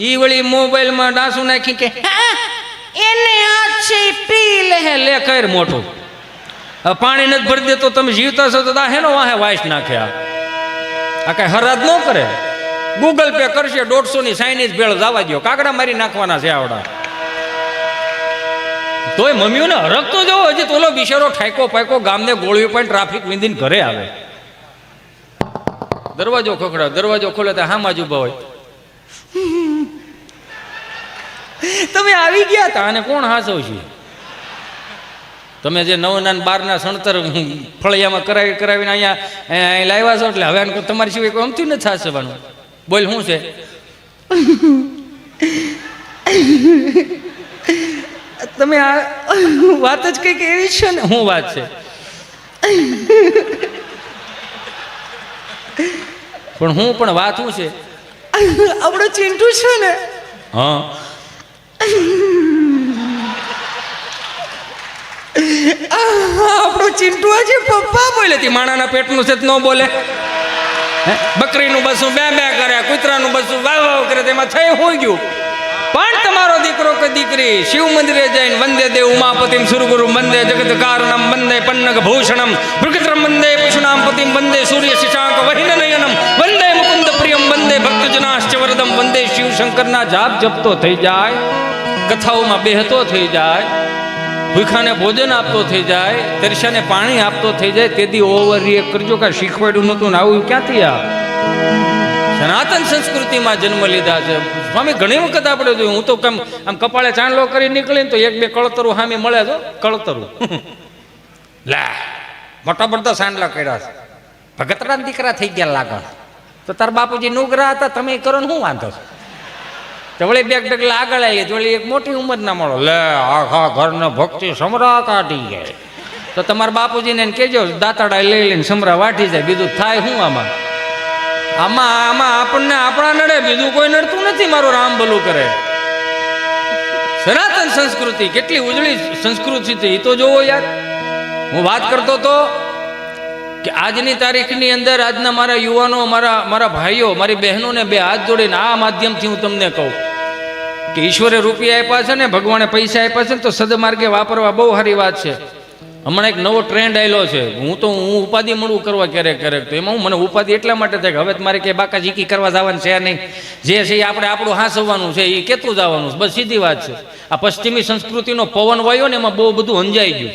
ઈ વળી મોબાઈલમાં ડાસું નાખી કે એને આ છે પી લે કર મોટું. પાણી નથી ભરી દે તો તમે જીવતા છો તો હેનો વાહે વાઈસ નાખ્યા. આ કઈ હરાજ ન કરે. ગૂગલ પે કરશે, 150 ની ચાઇનીઝ ભેળ જવા દો, કાગડા મારી નાખવાના છે આવડા. તોય મમ્મીઓને હરખ તો જવો. હજી તો ઓલો બિચારો ઠાયકો પાયકો ગામને ગોળ્યું પણ ટ્રાફિક વિંધીને ઘરે આવે. દરવાજો ખખડાવ, દરવાજો ખોલે તો હામાં જ ઉભા હોય. તમે આવી ગયા હતા અને કોણ હાસવ છે? તમે જે 9 ના 12 ના સણતર ફળિયામાં કરાવીને અહીંયા લાવ્યા છો એટલે હવે તમારી સિવાય કોઈ અમથી નથી હાસવાનું. બોલ શું છે? તમે આ વાત જ કંઈક એવી છે ને. શું વાત છે? પણ વાત શું છે? આપણો ચિંટુ છે ને. હા, આપણો ચિંટુ આજે પપ્પા બોલે હતી. માણાના પેટનું છે ન બોલે. બકરીનું બસું બે કરે, કૂતરાનું બસું વાવ વાવ કરે, તેમાં થઈ હોય ગયું. પણ તમારો દીકરો કે દીકરી શિવ મંદિરે જઈને વંદે દેવ ઉમાપતિમ સુરગુરુ વંદે જગત કારણમ વંદે પન્નગ ભૂષણમ ભૃગત્રમ વંદે પશુનામ પતિમ વંદે સૂર્ય શિશાંક વહિન નયનમ વંદે મુકુંદ પ્રિયમ વંદે ભક્તજનાશ્ચ વરદમ વંદે શિવ શંકરના જાપ જપતો થઈ જાય, કથાઓમાં બેહતો થઈ જાય, ભૂખાને ભોજન આપતો થઈ જાય, તરસ્યાને પાણી આપતો થઈ જાય, તેથી ઓવર રિએક્ટ કરજો કે શીખવાડ્યું નહોતું ને આવું ક્યાંથી આ સનાતન સંસ્કૃતિમાં જન્મ લીધા છે. સ્વામી ઘણી વખત આપણે જોયું, હું તો આમ કપાળે ચાંદલો કરી નીકળીને તો 1-2 કળતરું સામે મળે તો કળતરું લે મોટા બધા સાંડલા કર્યા છે, ભગતરા દીકરા થઈ ગયા લાગે. તો તાર બાપુજી નુગરા હતા, તમે કરો ને શું વાંધો છે? તો વળી 2 ડગલા આગળ આવી તો વળી એક મોટી ઉંમરના મળો લે આખા ઘરને ભક્તિ સમરા કાઢી જાય. તો તમારા બાપુજીને કહેજો દાંતડા લઈ લઈને સમરા વાટી જાય. બીજું થાય શું આમાં? આમાં આપણને આપણા નડે, બીજું કોઈ નડતું નથી. મારું રામ ભલું કરે. સનાતન સંસ્કૃતિ કેટલી ઉજળી સંસ્કૃતિ છે એ તો જોવો યાર. હું વાત કરતો હતો કે આજની તારીખની અંદર આજના મારા યુવાનો, મારા ભાઈઓ, મારી બહેનોને 2 હાથ જોડીને આ માધ્યમથી હું તમને કહું કે ઈશ્વરે રૂપિયા આપ્યા છે ને, ભગવાને પૈસા આપ્યા છે ને, તો સદમાર્ગે વાપરવા બહુ સારી વાત છે. હમણાં એક નવો ટ્રેન્ડ આવેલો છે. હું ઉપાધિ મળવું કરવા ક્યારેક તો એમાં મને ઉપાધિ એટલા માટે થાય કે હવે મારે કે બાકા જીકી કરવા જવાનું છે નહીં. જે છે એ આપણે આપણું હાંસવાનું છે, એ કેતું જવાનું છે, બસ સીધી વાત છે. આ પશ્ચિમી સંસ્કૃતિનો પવન વાયો ને એમાં બહુ બધું અંજાઈ ગયું.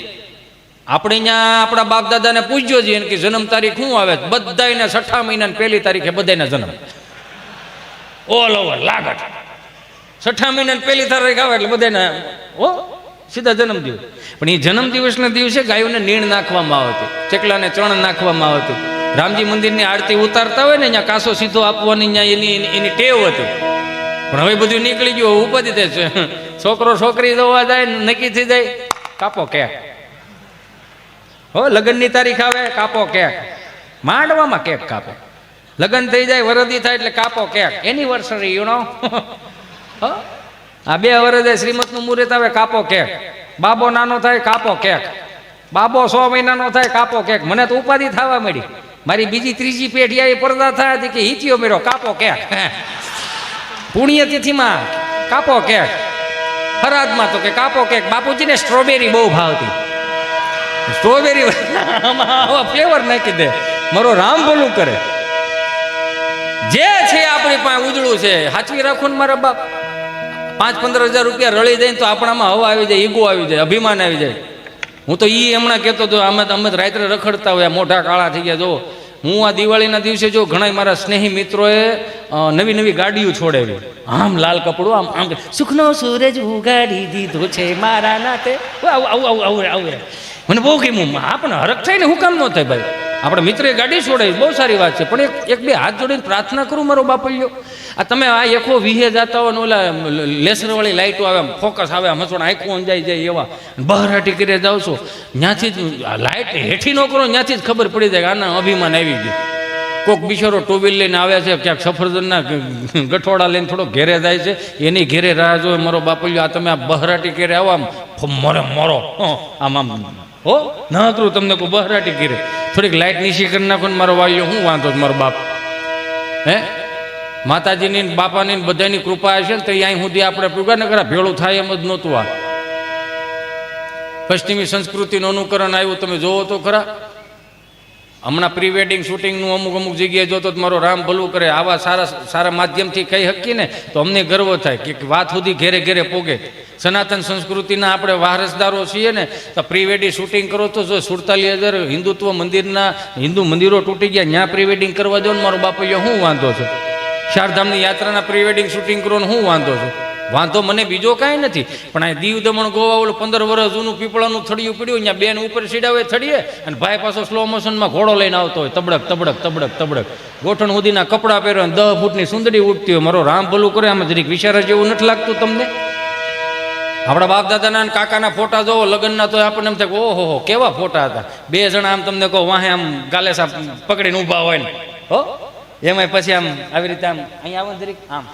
આપણે અહીંયા આપણા બાપ દાદાને પૂછજો છીએ કે જન્મ તારીખ શું આવે? બધાને 6 મહિનાની 1 તારીખે બધાના જન્મ ઓલ ઓવર લાગટ. 6 મહિનાની 1 તારીખ આવે એટલે બધાને સીધા જન્મદિવસ. પણ એ જન્મદિવસના દિવસે ગાયોને નીણ નાખવામાં આવતી, ચકલાને ચણ નાખવામાં આવતી. રામજી મંદિરની આરતી ઉતારતા હોય ને અહીંયા કાસો સીધો આપવાની અહીંયા એની ટેવ હતી. પણ હવે બધું નીકળી ગયું, ઉપાધિ થાય છે. છોકરો છોકરી જોવા જાય, નક્કી થઈ જાય, કાપો કેક. લગ્નની તારીખ આવે, કાપો કેક. માંડવામાં કેક કાપે. લગ્ન થઈ જાય, વરદી થાય એટલે કાપો કેક. Anniversary you know. આ 2 વર્ષે શ્રીમતનું મુહૂર્ત આવે, કાપો કેક. બાબો નાનો થાય, કાપો કેક. બાબો 100 મહિનાનો થાય, કાપો કેક. મને તો ઉપાધિ થવા મળી. મારી બીજી 3જી પેઢી આવી પડદા થાય હતી કે હિતિયો મેળો, કાપો કેક. પુણ્યતિથિમાં કાપો કેક. ફરાદમાં તો કે કાપો કેક. બાપુજીને સ્ટ્રોબેરી બહુ ભાવતી. સ્ટ્રોબેરી આવા ફ્લેવર નાખી દે. મારો રામ ભલું કરે. જે છે આપણી પાસે ઉજળું છે, સાચવી રાખો ને મારા બાપ. 5-15 હજાર રૂપિયા રળી જાય તો આપણામાં હવા આવી જાય, ઈગો આવી જાય, અભિમાન આવી જાય. હું તો હમણાં કહેતો હતો, અમે રાત્રે રખડતા હોય, મોઢા કાળા થઈ ગયા. જો હું આ દિવાળીના દિવસે જો ઘણા મારા સ્નેહી મિત્રોએ નવી ગાડીઓ છોડાવી. આમ લાલ કપડું, આમ સુખનો સૂરજ ઉગાડી દીધો છે મારા નાતે. આવું મને બહુ ગમ્યું. આપણે હરખ થાય ને, હું કામ ન થાય ભાઈ? આપણા મિત્રએ ગાડી છોડાવી, બહુ સારી વાત છે. પણ 1-2 હાથ જોડીને પ્રાર્થના કરું મારો બાપલ્યો. આ તમે આ એકો વિહે જતા હોય ને, ઓલા લેસરવાળી લાઇટો આવે, ફોકસ આવે, હસણ આંખું અંજાઈ જાય એવા બહારાટી કરી જાવ છો, ત્યાંથી જ લાઇટ હેઠી ન કરો, ત્યાંથી જ ખબર પડી જાય કે આના અભિમાન આવી ગયું. કોઈક બિચારો 2 વ્હીલ લઈને આવે છે, ક્યાંક સફરજનના ગઠોડા લઈને થોડો ઘેરે જાય છે, એની ઘેરે રાહ જોવે મારો બાપલ્યો. આ તમે આ બહારાટી કરી આવો, આમ મરો આમ ના કરું તમને કોઈ બહારાટી કરી, થોડીક લાઇટ નીચી કરી નાખો ને મારો વાલીઓ, શું વાંધો મારો બાપ? માતાજીની બાપાની બધાની કૃપા છે ને, તો અહીં સુધી આપણે પૂગા ન કરા ભેળું થાય એમ જ નહોતું. આ પશ્ચિમી સંસ્કૃતિનું અનુકરણ આવ્યું. તમે જોવો તો ખરા, હમણાં પ્રી વેડિંગ શૂટિંગનું અમુક જગ્યાએ જોતો તો મારો રામ ભલું કરે. આવા સારા માધ્યમથી કહી શકીએ ને તો અમને ગર્વ થાય કે વાત સુધી ઘેરે પોગે. સનાતન સંસ્કૃતિના આપણે વારસદારો છીએ ને, તો પ્રી વેડિંગ શૂટિંગ કરો તો જો 47,000 હિન્દુત્વ હિન્દુ મંદિરો તૂટી ગયા, ત્યાં પ્રી વેડિંગ કરવા જાઓ ને મારો બાપૈયો, શું વાંધો છે? ચારધામની યાત્રાના પ્રી વેડિંગ શૂટિંગ કરો ને શું વાંધો છે? વાંધો મને બીજો કાંઈ નથી, પણ આ દીવ દમણ ગોવા ઓલું 15 વર્ષ જૂનું પીપળાનું થડિયું પડ્યું, ત્યાં બેન ઉપર સીડાવે થડીએ અને ભાઈ પાછો સ્લો મોશનમાં ઘોડો લઈને આવતો હોય, તબડક તબડક તબડક તબડક, ગોઠણ સુધીના કપડાં પહેર્યો, 10 ફૂટની સુંદરી ઉઠતી હોય. મારો રામ ભલું કરે, આમાં જરીક વિચાર જેવું નથી લાગતું તમને? આપણા બાપ દાદાના કાકાના ફોટા જોવો લગ્નના, તો આપણને એમ થાય ઓહો કેવા ફોટા હતા. 2 જણા આમ તમને કહો વાહે આમ ગાલેસા પકડીને ઊભા હોય ને, હો એમાં પછી આમ આવી રીતે આમ અહીંયા આવે જરીક આમ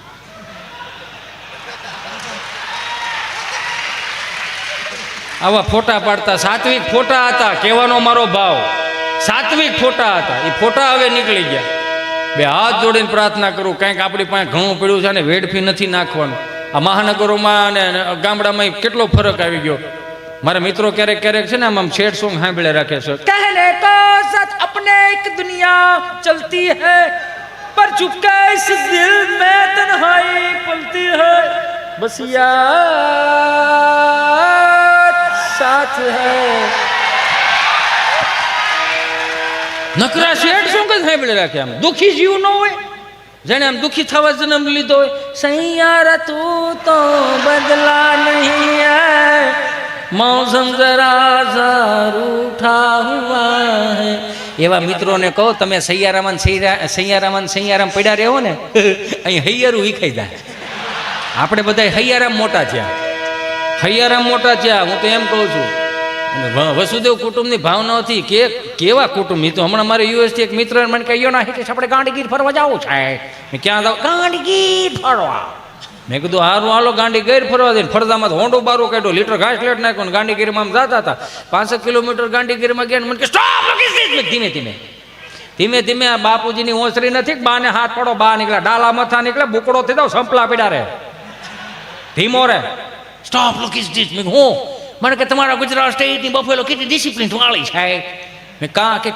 આવા ફોટા પાડતા. સાત્વિક ફોટા હતા, કહેવાનો મારો ભાવ સાત્વિક ફોટા હતા. એ ફોટા હવે નીકળી ગયા. 2 હાથ જોડીને પ્રાર્થના કરું, કંઈક આપણી પાસે ઘણું પડ્યું છે ને વેડફી નથી નાખવાનું. આ મહાનગરોમાં અને ગામડામાં કેટલો ફરક આવી ગયો. મારા મિત્રો ક્યારેક ક્યારેક છે ને આમ છેડ સોંગ સાંભળે રાખે છે, કહેને કો સચ અપને એક દુનિયા ચલતી હૈ પર ચુપકે ઇસ દિલ મેં તન્હાઈ પલતી હૈ બસ યાર સાથ હૈ. નકરા શેડ સોંગ જ સાંભળે રાખે. આમ દુખી જીવ ન હોય, જેને આમ દુખી થવા જન્મ લીધો હોય, સૈયારા તું તો બદલા નહીં હૈ મૌસમ જરા ઝા રૂઠા હુઆ હૈ. એવા મિત્રોને કહો તમે સૈયારામાં પડ્યા રહો ને, અહીં હૈયારું વિખાઈ જાય. આપણે બધા હૈયારામ મોટા થયા, હૈયારામ મોટા થયા. હું તો એમ કહું છું, અને વસુદેવ કુટુંબની ભાવના હતી કે કેવા કુટુંબ. તો હમણાં મારે યુએસથી એક મિત્ર મને કહ્યું ના હિતેશ આપણે ગાંડીગીર ફરવા જવું છે. મેં ક્યાં જાવ? ગાંડીગીર ફરવા. મેં કીધું હારું હાલો ગાંડીગીર ફરવા દે. ફરદામાં હોંડો બારો કાઢ્યો, લીટર ઘાસ લેટ નાખ્યો ને ગાંડીગીરમાં આમ જતા હતા. 65 કિલોમીટર ગાંડીગીરમાં ગયા. મને કે સ્ટોપ, ધીમે ધીમે ધીમે ધીમે. આ બાપુજીની ઓસરી નથી, બાને હાથ પડો, બા નીકળ્યા, ડાલા મથા નીકળ્યા, બુકડો થઈ જાવ, સંપલા પીડા રે, ધીમો રે, સ્ટોપ લુક ઇઝ ધીસ. મેં હું મને કે તમારા ગુજરાત સ્ટેટની બફેલો કેટલી ડિસિપ્લિન વાળી છે. મેં કા કે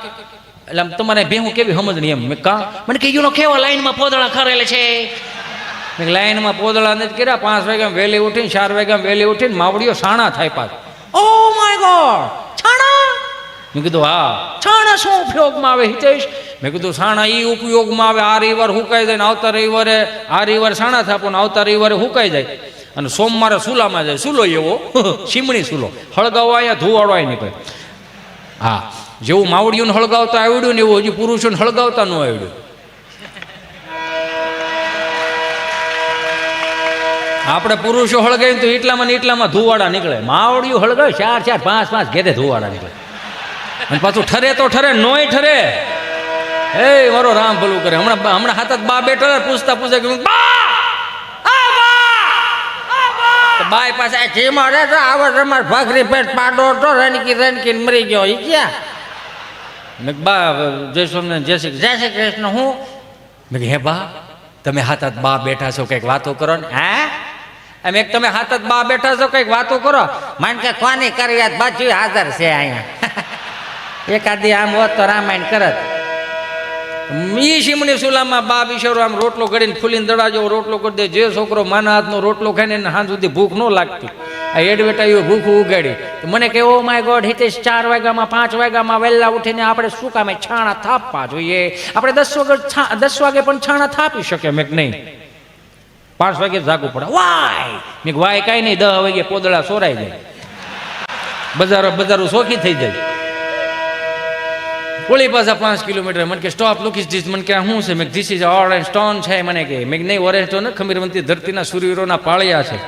એટલે તમારે ભેહું કેવી સમજણી એમ. મેં કા મને કે યુનો કેવા લાઈનમાં પોદળા કરેલે છે. મેં લાઈનમાં પોદળા નથી કર્યા. 5 વાગ્યા વહેલી ઉઠીને 4 વાગ્યા વહેલી ઉઠીને માવડીઓ સાણા થાય પાછ. ઓ માય ગોડ, છાણા? મેં કીધું હા. છાણા શું ઉપયોગમાં આવે હિતેશ? મેં કીધું સાણા એ ઉપયોગમાં આવે, આ રવિવાર હુકાઈ જાય ને આવતા રવિવારે, આ રવિવારે સાણા થાપો ને આવતા રવિવારે હુકાઈ જાય. અને સોમવારે સુલામાં જાય. સુલો એવો સીમણી સુલો હળગાવવા અહીંયા ધુવાડો નીકળે. હા, જેવું માવડીઓને હળગાવતા આવડ્યું ને એવું હજી પુરુષોને હળગાવતા ન આવડ્યું. આપણે પુરુષો હળગાવીને તો એટલામાં ને એટલામાં ધુવાડા નીકળે. માવડીઓ હળગાવે 4 4 5 5 ઘેરે ધુવાડા નીકળે. અને પાછું ઠરે તો ઠરે, નોય ઠરે. એ મારો રામ ભલું કરે. હમણાં હાથ બા બેઠા પૂછતા પૂછે કે બાય પાસે જેમાં રહેતો આવો તમારે ભાખરી પેટ પાડો તો રણકી મરી ગયો. એ ક્યાં? મેં બા જય સ્વામિનારાયણ, જય શ્રી કૃષ્ણ. હું મેં હે બા તમે હાથ બા બેઠા છો, કંઈક વાતો કરો ને. હે એમ એક તમે હાથ બા બેઠા છો, કંઈક વાતો કરો. માન કે કોની કરી બાજુ હાજર છે અહીંયા. એકાદી આમ હોત તો રામાયણ કરત. ઈ શીમણી સુલામાં બા બિચારો આમ રોટલો કરીને ફૂલીને દડા જેવો રોટલો કરી દે. જે છોકરો માના હાથનો રોટલો ખાઈને હાથ સુધી ભૂખ ન લાગતી, આ એડવેટાઈઓ ભૂખ ઉગાડી. મને કે ઓ માય ગોડ હિતેશ 4 વાગ્યામાં 5 વાગ્યામાં વહેલા ઉઠીને આપણે શું કામે છાણા થાપવા જોઈએ? આપણે 10 વાગે પણ છાણા થાપી શકે. મેં નહીં, 5 વાગે જાગવું પડે. વાય મેં વાય કાંઈ નહીં, 10 વાગે પોદળા સોરાઈ જાય, બજારો સોખી થઈ જાય. ઓલી પાછા 5 કિલોમીટર. મને કે સ્ટોપ લુક ઇઝ ધીસ. મને કે શું છે? મેં ધીસ ઇઝ ઓરેન્જ સ્ટોન છે. મને કે મેં નહીં, ઓરેન્જ સ્ટોન ખમીરવંતી ધરતીના સૂર્યવીરોના પાળિયા છે.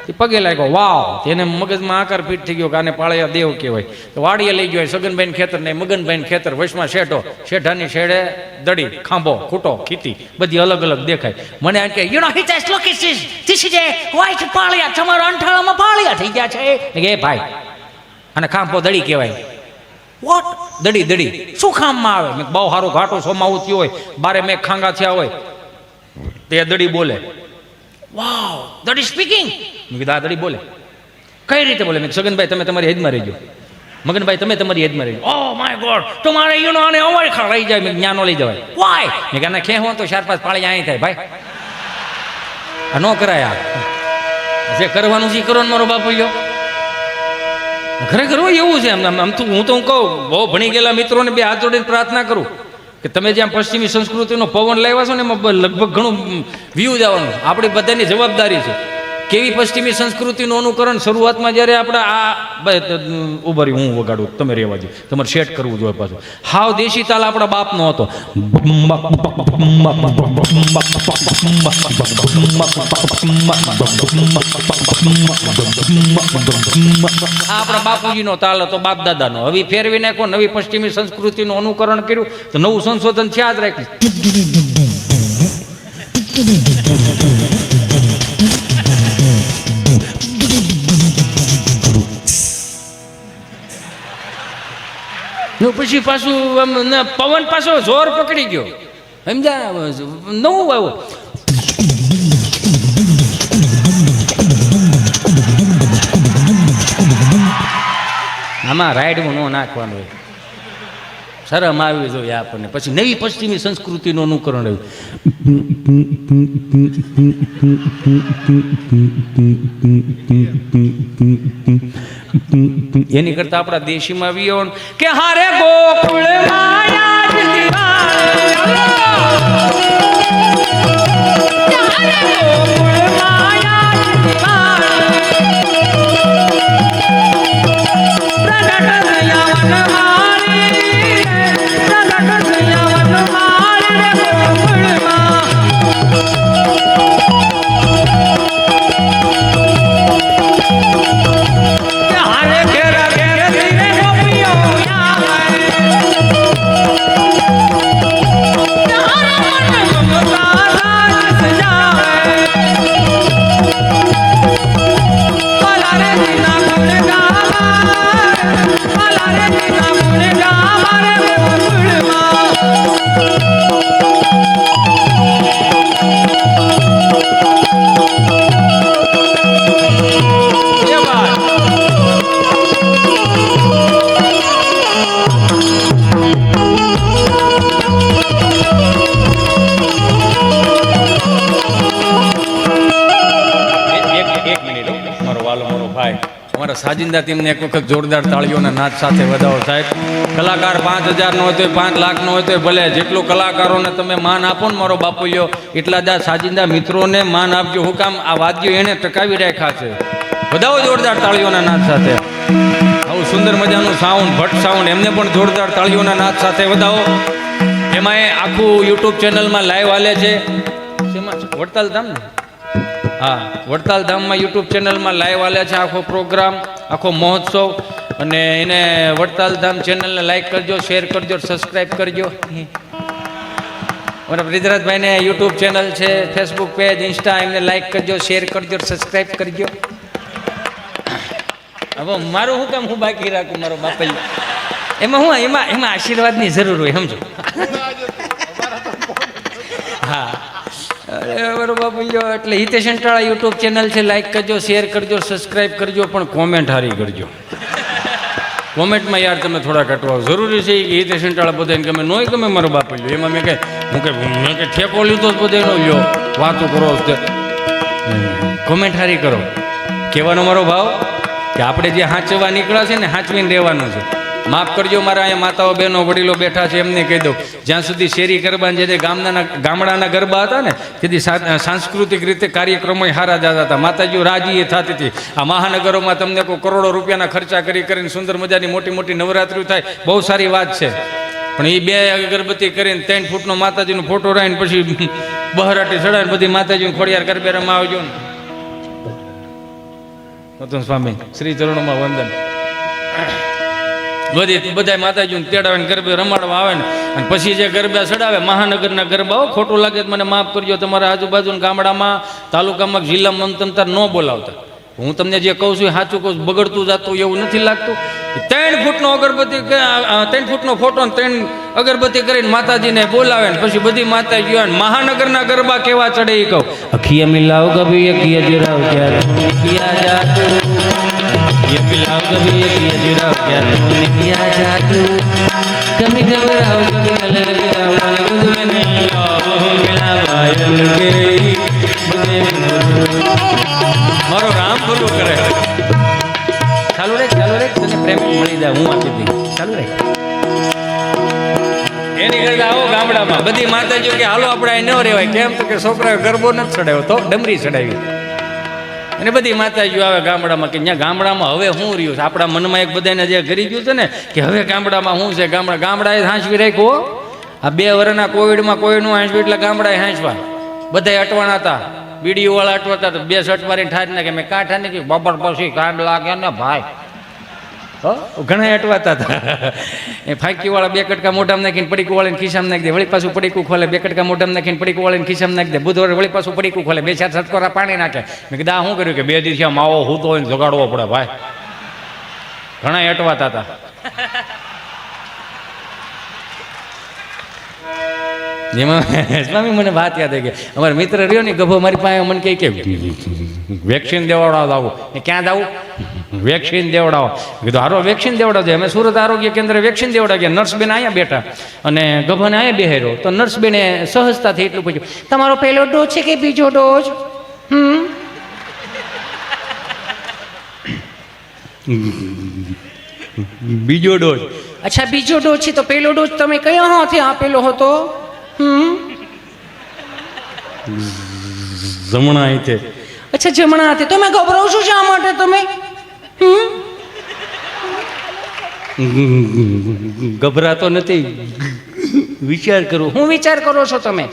એ પગે લાગ્યો, વાવ. તેને મગજમાં આકાર ફીટ થઈ ગયો કે આને પાળિયા દેવ કહેવાય. તો વાડીએ લઈ ગયો. સગનભાઈ ખેતર ને મગનભાઈ ખેતર, વચમાં શેઠો, શેઠાની શેડે દડી, ખાંભો, ખૂટો, ખીતી બધી અલગ અલગ દેખાય. મને એમ કે you know Hitesh look is this is a white પાળિયા, તમારા અંઠાળામાં પાળિયા થઈ ગયા છે. કે એ ભાઈ અને ખાંભો દડી કહેવાય. વોટ? દડી શું કામમાં આવે? મેં બહુ સારો ઘાટો સોમાવું થયો હોય, બારે મેં ખાંગા થયા હોય, તે દડી બોલે. વાવ, દડી સ્પીકિંગ. મેં કીધું આ દડી બોલે. કઈ રીતે બોલે? મેં સગનભાઈ તમે તમારી હેદમાં રહેજો, મગનભાઈ તમે તમારી હેદમાં રહેજો. ઓ માય ગોડ, તમારે યુ નો આને અવાય લઈ જાય. મેં જ્ઞાનો લઈ જવાય. વાય મેં કે આને ખેહો તો 4 5 પાળી અહીં થાય ભાઈ. આ ન કરાય. આ જે કરવાનું છે કરો ને મારો બાપુ. ખરેખર એવું છે. આમ તો હું કહું, બહુ ભણી ગયેલા મિત્રોને 2 હાથ જોડીને પ્રાર્થના કરું કે તમે જ્યાં પશ્ચિમી સંસ્કૃતિનો પવન લાવ્યા છો ને એમાં લગભગ ઘણું વ્યૂ જવાનું. આપણી બધાની જવાબદારી છે. કેવી પશ્ચિમી સંસ્કૃતિનું અનુકરણ શરૂઆતમાં જ્યારે આપણે આ ઉભરી હું વગાડું તમે રહેવા દો, તમારે સેટ કરવું જોઈએ પાછું. હાવ દેશી તાલ આપણા બાપનો હતો. આપણા બાપુજીનો તાલ હતો, બાપ દાદાનો. હવે ફેરવી નાખો, નવી પશ્ચિમી સંસ્કૃતિનું અનુકરણ કર્યું તો નવું સંશોધન છે જ રાખ્યું. પછી પાછું પવન પાછો જોર પકડી ગયો, સમજ્યા? નવું આવ્યું. આમાં રાઈડમાં ન નાખવાનું હોય, શરમ આવી જોઈએ આપણને. પછી નવી પશ્ચિમી સંસ્કૃતિનું અનુકરણ આવ્યું. એની કરતા આપણા દેશીમાં આવ્યો કે હારે ગોકુળ સાજિંદા તેમને એક વખત જોરદાર તાળીઓના નાદ સાથે વધાવો સાહેબ. કલાકાર 5,000 નો હોય તો 5 લાખનો હોય તો ભલે, જેટલું કલાકારોને તમે માન આપો ને મારો બાપુલ્યો, એટલા જ સાજિંદા મિત્રોને માન આપજો. હું કામ આ વાદ્યો એને ટકાવી રાખ્યા છે. વધાવો જોરદાર તાળીઓના નાદ સાથે. આવું સુંદર મજાનું સાઉન્ડ, ભટ્ટ સાઉન્ડ, એમને પણ જોરદાર તાળીઓના નાદ સાથે વધાવો. એમાં એ આખું યુટ્યુબ ચેનલમાં લાઈવ હાલે છે. વડતાલ ધામ ને? હા, વડતાલ ધામમાં યુટ્યુબ ચેનલમાં લાઈવ હાલે છે આખો પ્રોગ્રામ, આખો મહોત્સવ. અને એને વડતાલ ધામ ચેનલને લાઈક કરજો, શેર કરજો, સબસ્ક્રાઈબ કરજો. મારા બ્રિજરાજભાઈને યુટ્યુબ ચેનલ છે, ફેસબુક પેજ, ઇન્સ્ટા, એમને લાઈક કરજો, શેર કરજો, સબસ્ક્રાઈબ કરજો. હવે મારું શું કામ હું બાકી રાખું મારો બાપા? એમાં હું એમાં આશીર્વાદની જરૂર હોય, સમજો. હા, બરોબર બોલ્યો. એટલે હિતેશ અંટાળા યુટ્યુબ ચેનલ છે, લાઈક કરજો, શેર કરજો, સબસ્ક્રાઈબ કરજો, પણ કોમેન્ટ હારી કરજો. કોમેન્ટમાં યાર તમે થોડા કટવાઓ. જરૂરી છે કે હિતેશ અંટાળા બધાને ગમે, નોય ગમે મારો બાપ લ્યો. એમાં મેં કે ઠેકો લીધો જ બધાનો લ્યો, વાતો કરો. કોમેન્ટ હારી કરો. કહેવાનો મારો ભાવ કે આપણે જે હાંચવા નીકળ્યા છે ને, હાંચવીને રહેવાનું છે. માફ કરજો, મારા અહીંયા માતાઓ, બહેનો, વડીલો બેઠા છે, એમને કહી દઉં, જ્યાં સુધી શેરી ગરબા જે ગામડાના ગરબા હતા ને, તેથી સાંસ્કૃતિક રીતે કાર્યક્રમો સારા જતા હતા. માતાજીઓ રાજી એ થતી હતી. આ મહાનગરોમાં તમને કોઈ કરોડો રૂપિયાના ખર્ચા કરીને સુંદર મજાની મોટી મોટી નવરાત્રિ થાય, બહુ સારી વાત છે. પણ એ 2 અગરબત્તી કરીને 3 ફૂટનો માતાજીનો ફોટો રાખીને પછી બહરાટી ચડાવીને બધી માતાજીને ખોડિયાર ગરબે રમવા આવજો ને. સ્વામી શ્રી ચરણોમાં વંદન. બધા માતાજીને તેડાવીને ગરબે રમાડવા આવે ને, અને પછી જે ગરબા ચડાવે મહાનગરના ગરબાઓ, ખોટું લાગે તો મને માફ કરજો. તમારા આજુબાજુના ગામડામાં, તાલુકામાં, જિલ્લામાં તંતર ન બોલાવતા. હું તમને જે કહું છું સાચું કહું છું. બગડતું જાતું એવું નથી લાગતું. 3 ફૂટનો અગરબત્તી, 3 ફૂટનો ફોટો, 3 અગરબત્તી કરીને માતાજીને બોલાવે ને પછી બધી માતાજીઓ મહાનગરના ગરબા કેવા ચડે એ કહું. અખિયા મિલાવ કભી અખિયા જરાવ ક્યારે કિયા જાતું, અખિયા મિલાવ કભી અખિયા જરાવ ક્યારે કિયા જાતું, કભી ઘબરાવ કભી અલગ ગરાવ કભી નહીં આવો મિલાવાયલ કે મારો રામ ભલો કરે. ચાલુ રે તને પ્રેમ મળી જાય, હું આપી દઈ. ચાલુ રે. એની કરતા આવો ગામડામાં બધી માતાજીઓ કે હાલો આપણે અહીં ન રહેવાય. કેમ તો કે છોકરાએ ગરબો નથી ચડાવ્યો તો ડમરી ચડાવી. અને બધી માતાજીઓ આવે ગામડામાં કે ત્યાં ગામડામાં હવે શું રહ્યું છે. આપણા મનમાં એક બધાને જે કરી ગયું છે ને કે હવે ગામડામાં શું છે, ગામડાએ હાંસવી રાખ્યો. આ 2 વર્ષના કોવિડમાં કોઈનું હાંસવ્યું એટલે ગામડાએ હાંસવા બધા અટવાણા હતા. બીડીઓ વાળા અટવાતા હતા. 2 શર્ટ મારીને ઠાર નાખે. મેં કાંઠા નાખી બપોર પછી કાંડ લાગે ને ભાઈ. ઘણા અટવાતા હતા. એ ફાંકી વાળા 2 કટકા મોઢામાં નાખીને પડીકું વાળીને ખિસ્સામાં નાખી દે. વળી પાછું પડીકું ખોલે. 2 કટકા મોઢામાં નાખીને પડીકું વાળીને ખિસ્સામાં નાખી દે. બુધવારે વળી પાછું પડીકું ખોલે. 2-4 સટકોરા પાણી નાખે. મેં કીધું આ શું કર્યું કે 2 દિવસે માવો હૂતો હોય ને જગાડવો પડે ભાઈ. ઘણા અટવાતા હતા. જેમાં સ્વામી મને વાત યાદ આવી ગઈ. અમારા મિત્ર રહ્યો ને ગભો મારી પાસે મને કહે કે વેક્સિન દેવડાવો આવું. ક્યાં જવું? વેક્સિન દેવડાવો. કીધું હારો વેક્સિન દેવડાવજો. અમે સુરત આરોગ્ય કેન્દ્રે વેક્સિન દેવડાવી ગયા. નર્સબેન અહીંયા બેઠા અને ગભાને અહીંયા બેહેરો. તો નર્સબેને સહજતાથી એટલું પૂછ્યું, તમારો પહેલો ડોઝ છે કે બીજો ડોઝ? બીજો ડોઝ. અચ્છા બીજો ડોઝ છે. તો પહેલો ડોઝ તમે કયા હાથે આપેલો હતો? જમણા હાથે. અચ્છા જમણા હાથે. તમે ગભરાવ છો શા માટે તમે? ગભરાતો નથી, વિચાર કરું. હું વિચાર કરો છો તમે?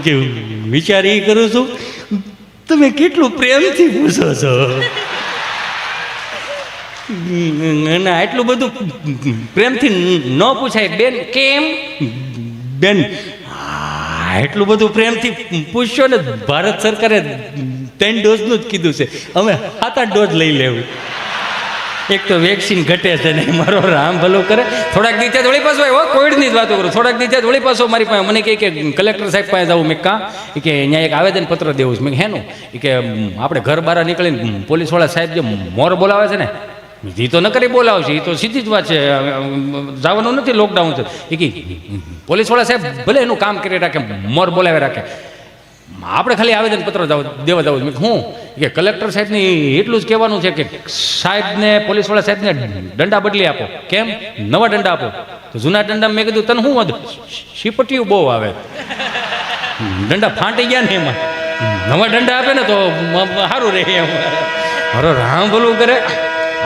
કે વિચાર એ કરું છું તમે કેટલું પ્રેમથી પૂછો છો. ના એટલું બધું પ્રેમથી ન પૂછાય બેન. કેમ બેન? એટલું બધું પ્રેમથી પૂછશો ને. ભારત સરકારે 3 ડોઝનું જ કીધું છે. અમે 7-8 ડોઝ લઈ લેવું. એક તો વેક્સિન ઘટે છે ને. મારો રામ ભલું કરે. થોડાક દિવસ વળી પાછો આવ્યો. કોવિડની જ વાતો કરું. થોડાક દિવસ વળી પાછો મારી પાસે મને કહે કે કલેક્ટર સાહેબ પાસે જવું. મેં કાં કે અહીંયા એક આવેદનપત્ર દેવું છે. મેં હેનું કે આપણે ઘર બહાર નીકળીને પોલીસવાળા સાહેબ જે મોર બોલાવે છે ને એ તો ન કરી બોલાવશે. એ તો સીધી જ વાત છે. જવાનું નથી, લોકડાઉન છે. એ કે પોલીસવાળા સાહેબ ભલે એનું કામ કરી રાખે, મોર બોલાવે રાખે, આપણે ખાલી આવેદનપત્ર દેવા જવું. મેં હું કે કલેક્ટર સાહેબને એટલું જ કહેવાનું છે કે સાહેબને પોલીસવાળા સાહેબને દંડા બદલી આપો. કેમ? નવા દંડા આપો. તો જૂના દંડા મેં કીધું તને શું વધુ શીપટીયું બહુ આવે, દંડા ફાંટી ગયા ને એમાં. નવા દંડા આપે ને તો સારું રહે એમ. મારો રામ ભલું કરે.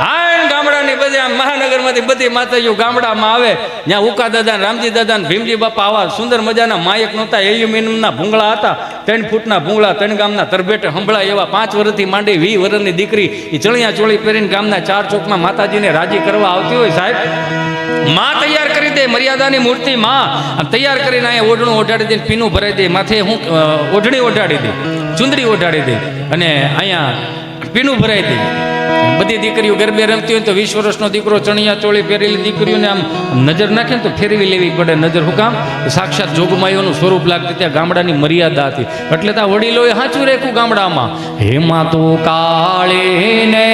હા ગામડાની બધી આમ મહાનગરમાંથી બધી માતાજીઓ ગામડામાં આવે. જ્યાં ઉકા દાદા, રામજી દાદા, ભીમજી બાપા આવા સુંદર મજાના માયક નહોતા. એલ્યુમિનિયમના ભૂંગળા હતા. 3 ફૂટના ભૂંગળા 3 ગામના તરબેટે હંભળાય એવા. 5 વર્ષથી માંડી 20 વર્ષની દીકરી એ ચણિયા ચોળી પહેરીને ગામના 4 ચોકમાં માતાજીને રાજી કરવા આવતી હોય. સાહેબ માં તૈયાર કરી દે, મર્યાદાની મૂર્તિ માં તૈયાર કરીને અહીંયા ઓઢણું ઓઢાડી દે, પીનું ભરાઈ દે, માથે હું ઓઢણી ઓઢાડી દે, ચુંદડી ઓઢાડી દે અને અહીંયા પીનું ભરાઈ દે. બધી દીકરીઓ ગરબે રમતી હોય તો 20 વર્ષનો દીકરો ચણિયા ચોળી પહેરેલી દીકરીઓને આમ નજર નાખે ને તો ફેરવી લેવી પડે નજર. શું કામ? સાક્ષાત જોગમાયોનું સ્વરૂપ લાગતી. ત્યાં ગામડાની મર્યાદા હતી. એટલે ત્યાં વડીલોએ સાચું રાખ્યું ગામડામાં. હેમાં તો કાળે ને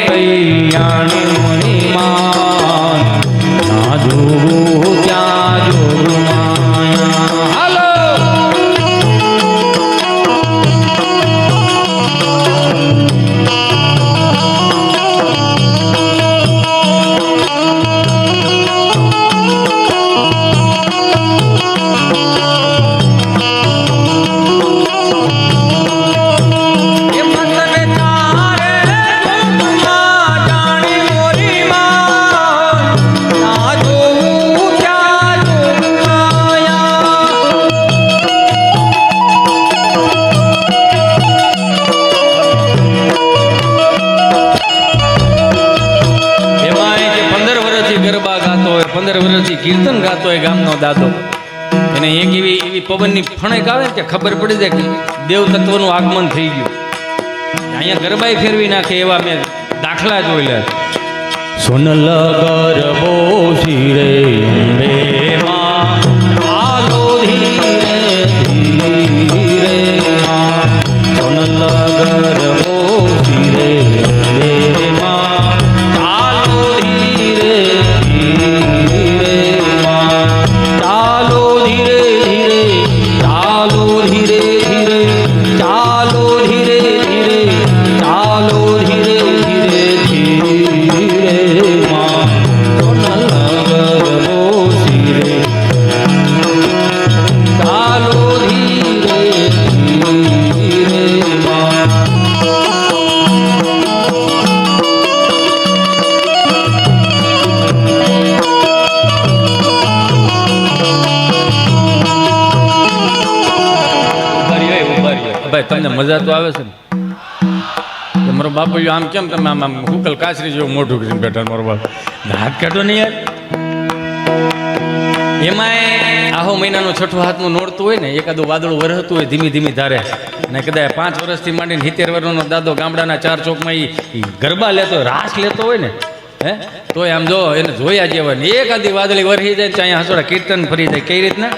કૈયાણી મણીમાં ના જોવું ત્યાં જોગમાયા. હાલો કીર્તન ગાતો હોય ગામનો દાદો. એને એક એવી પવનની ફણેક આવે કે ખબર પડી જાય કે દેવ તત્વનું આગમન થઈ ગયું. અહીંયા ગરબાઈ ફેરવી નાખે એવા મેં દાખલા જોઈ લે. સોનલ ગરબો શિરે અંબે માં આલો ધીરે ધીરે માં. સોનલ ગરબો શિરે અંબે માં આલો ધીરે ધીરે માં. ચાલો ધીરે ધીરે, ચાલો ધીરે ધીરે, ચાલો ધીરે ધીરે, ચાલો ધીરે ધીરે ધીરે માં. સોનલ ગરબો શિરે ચાલો ધીરે ધીરે માં. ભાઈ તમને મજા તો આવે છે ને? મારો બાપુ આમ કેમ તમે આમ હુકલ કાચરી જેવું મોઢું કરીને બેઠા? મારો બાપ હાથ કાઢો નહીં યાર. એમાંય આહો મહિનાનું છઠ્ઠું હાથનું નોરતું હોય ને, એકાદું વાદળું વરસતું હોય ધીમી ધીમી ધારે, અને કદાચ 5 વર્ષથી માંડીને 70 વર્ષનો દાદો ગામડાના 4 ચોકમાં એ ગરબા લેતો હોય, રાસ લેતો હોય ને, હે તોય આમ જો એને જોયા જેવા ને એકાદી વાદળી વરસી જાય ને ત્યાં હસોડા કીર્તન ફરી જાય. કઈ રીતના?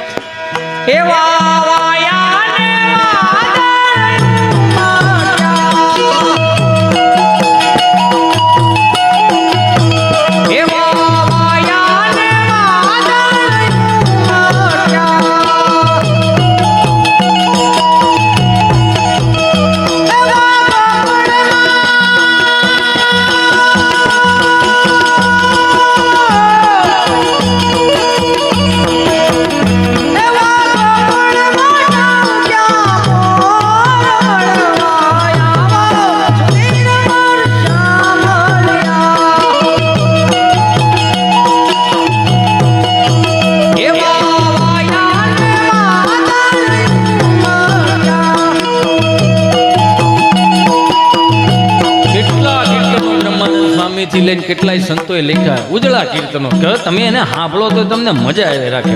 થી લઈને કેટલાય સંતોએ લખ્યા ઉજળા કીર્તનો, કે તમે એને સાંભળો તો તમને મજા આવે રાખે.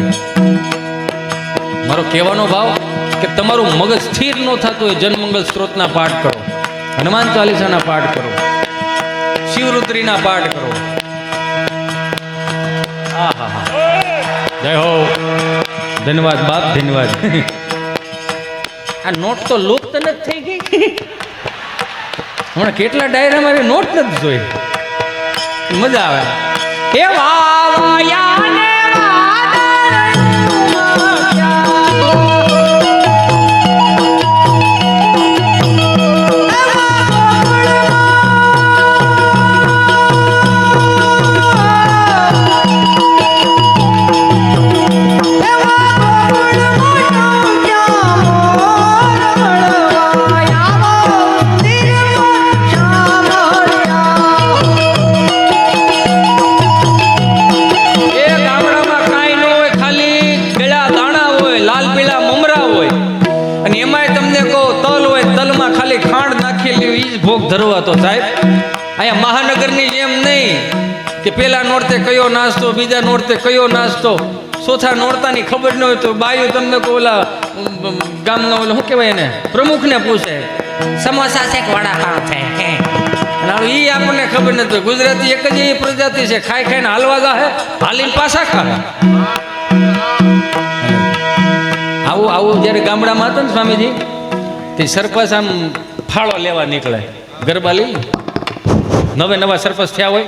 મારો કહેવાનો ભાવ કે તમારું મગજ સ્થિર ન થતું હોય, જનમંગલ સ્ત્રોતના પાઠ કરો, હનુમાન ચાલીસાના પાઠ કરો, શિવરુદ્રીના પાઠ કરો. જય હો, ધન્યવાદ બાપ, ધન્યવાદ. આ નોટ તો લુપ્ત નથી થઈ ગઈ. હમણાં કેટલા ડાયરા મારી નોટ નથી જોઈ. મજા આવે. એ વાવાયાને ધરવા તો સાહેબ અહીંયા મહાનગરની જેમ નહીં કે પેલા નોરતે કયો નાસ્તો, બીજા નોરતે કયો નાસ્તો, ચોથા નોરતાની ખબર ન હોય તો બાયું તમને ઓલા ગામનો ઓલો શું કહેવાય એને પ્રમુખને પૂછે સમોસા છે કે વડાપાઉં છે, એ આપણને ખબર નથી. ગુજરાતી એક જ એવી પ્રજાતિ છે ખાઈ ખાઈને હાલવા જાહે, હાલીને પાછા ખાય. આવું જ્યારે ગામડામાં હતા ને સ્વામીજી, તે સરપંચ આમ ફાળો લેવા નીકળે, ગરબા લઈ નવા સરપંચ થયા હોય,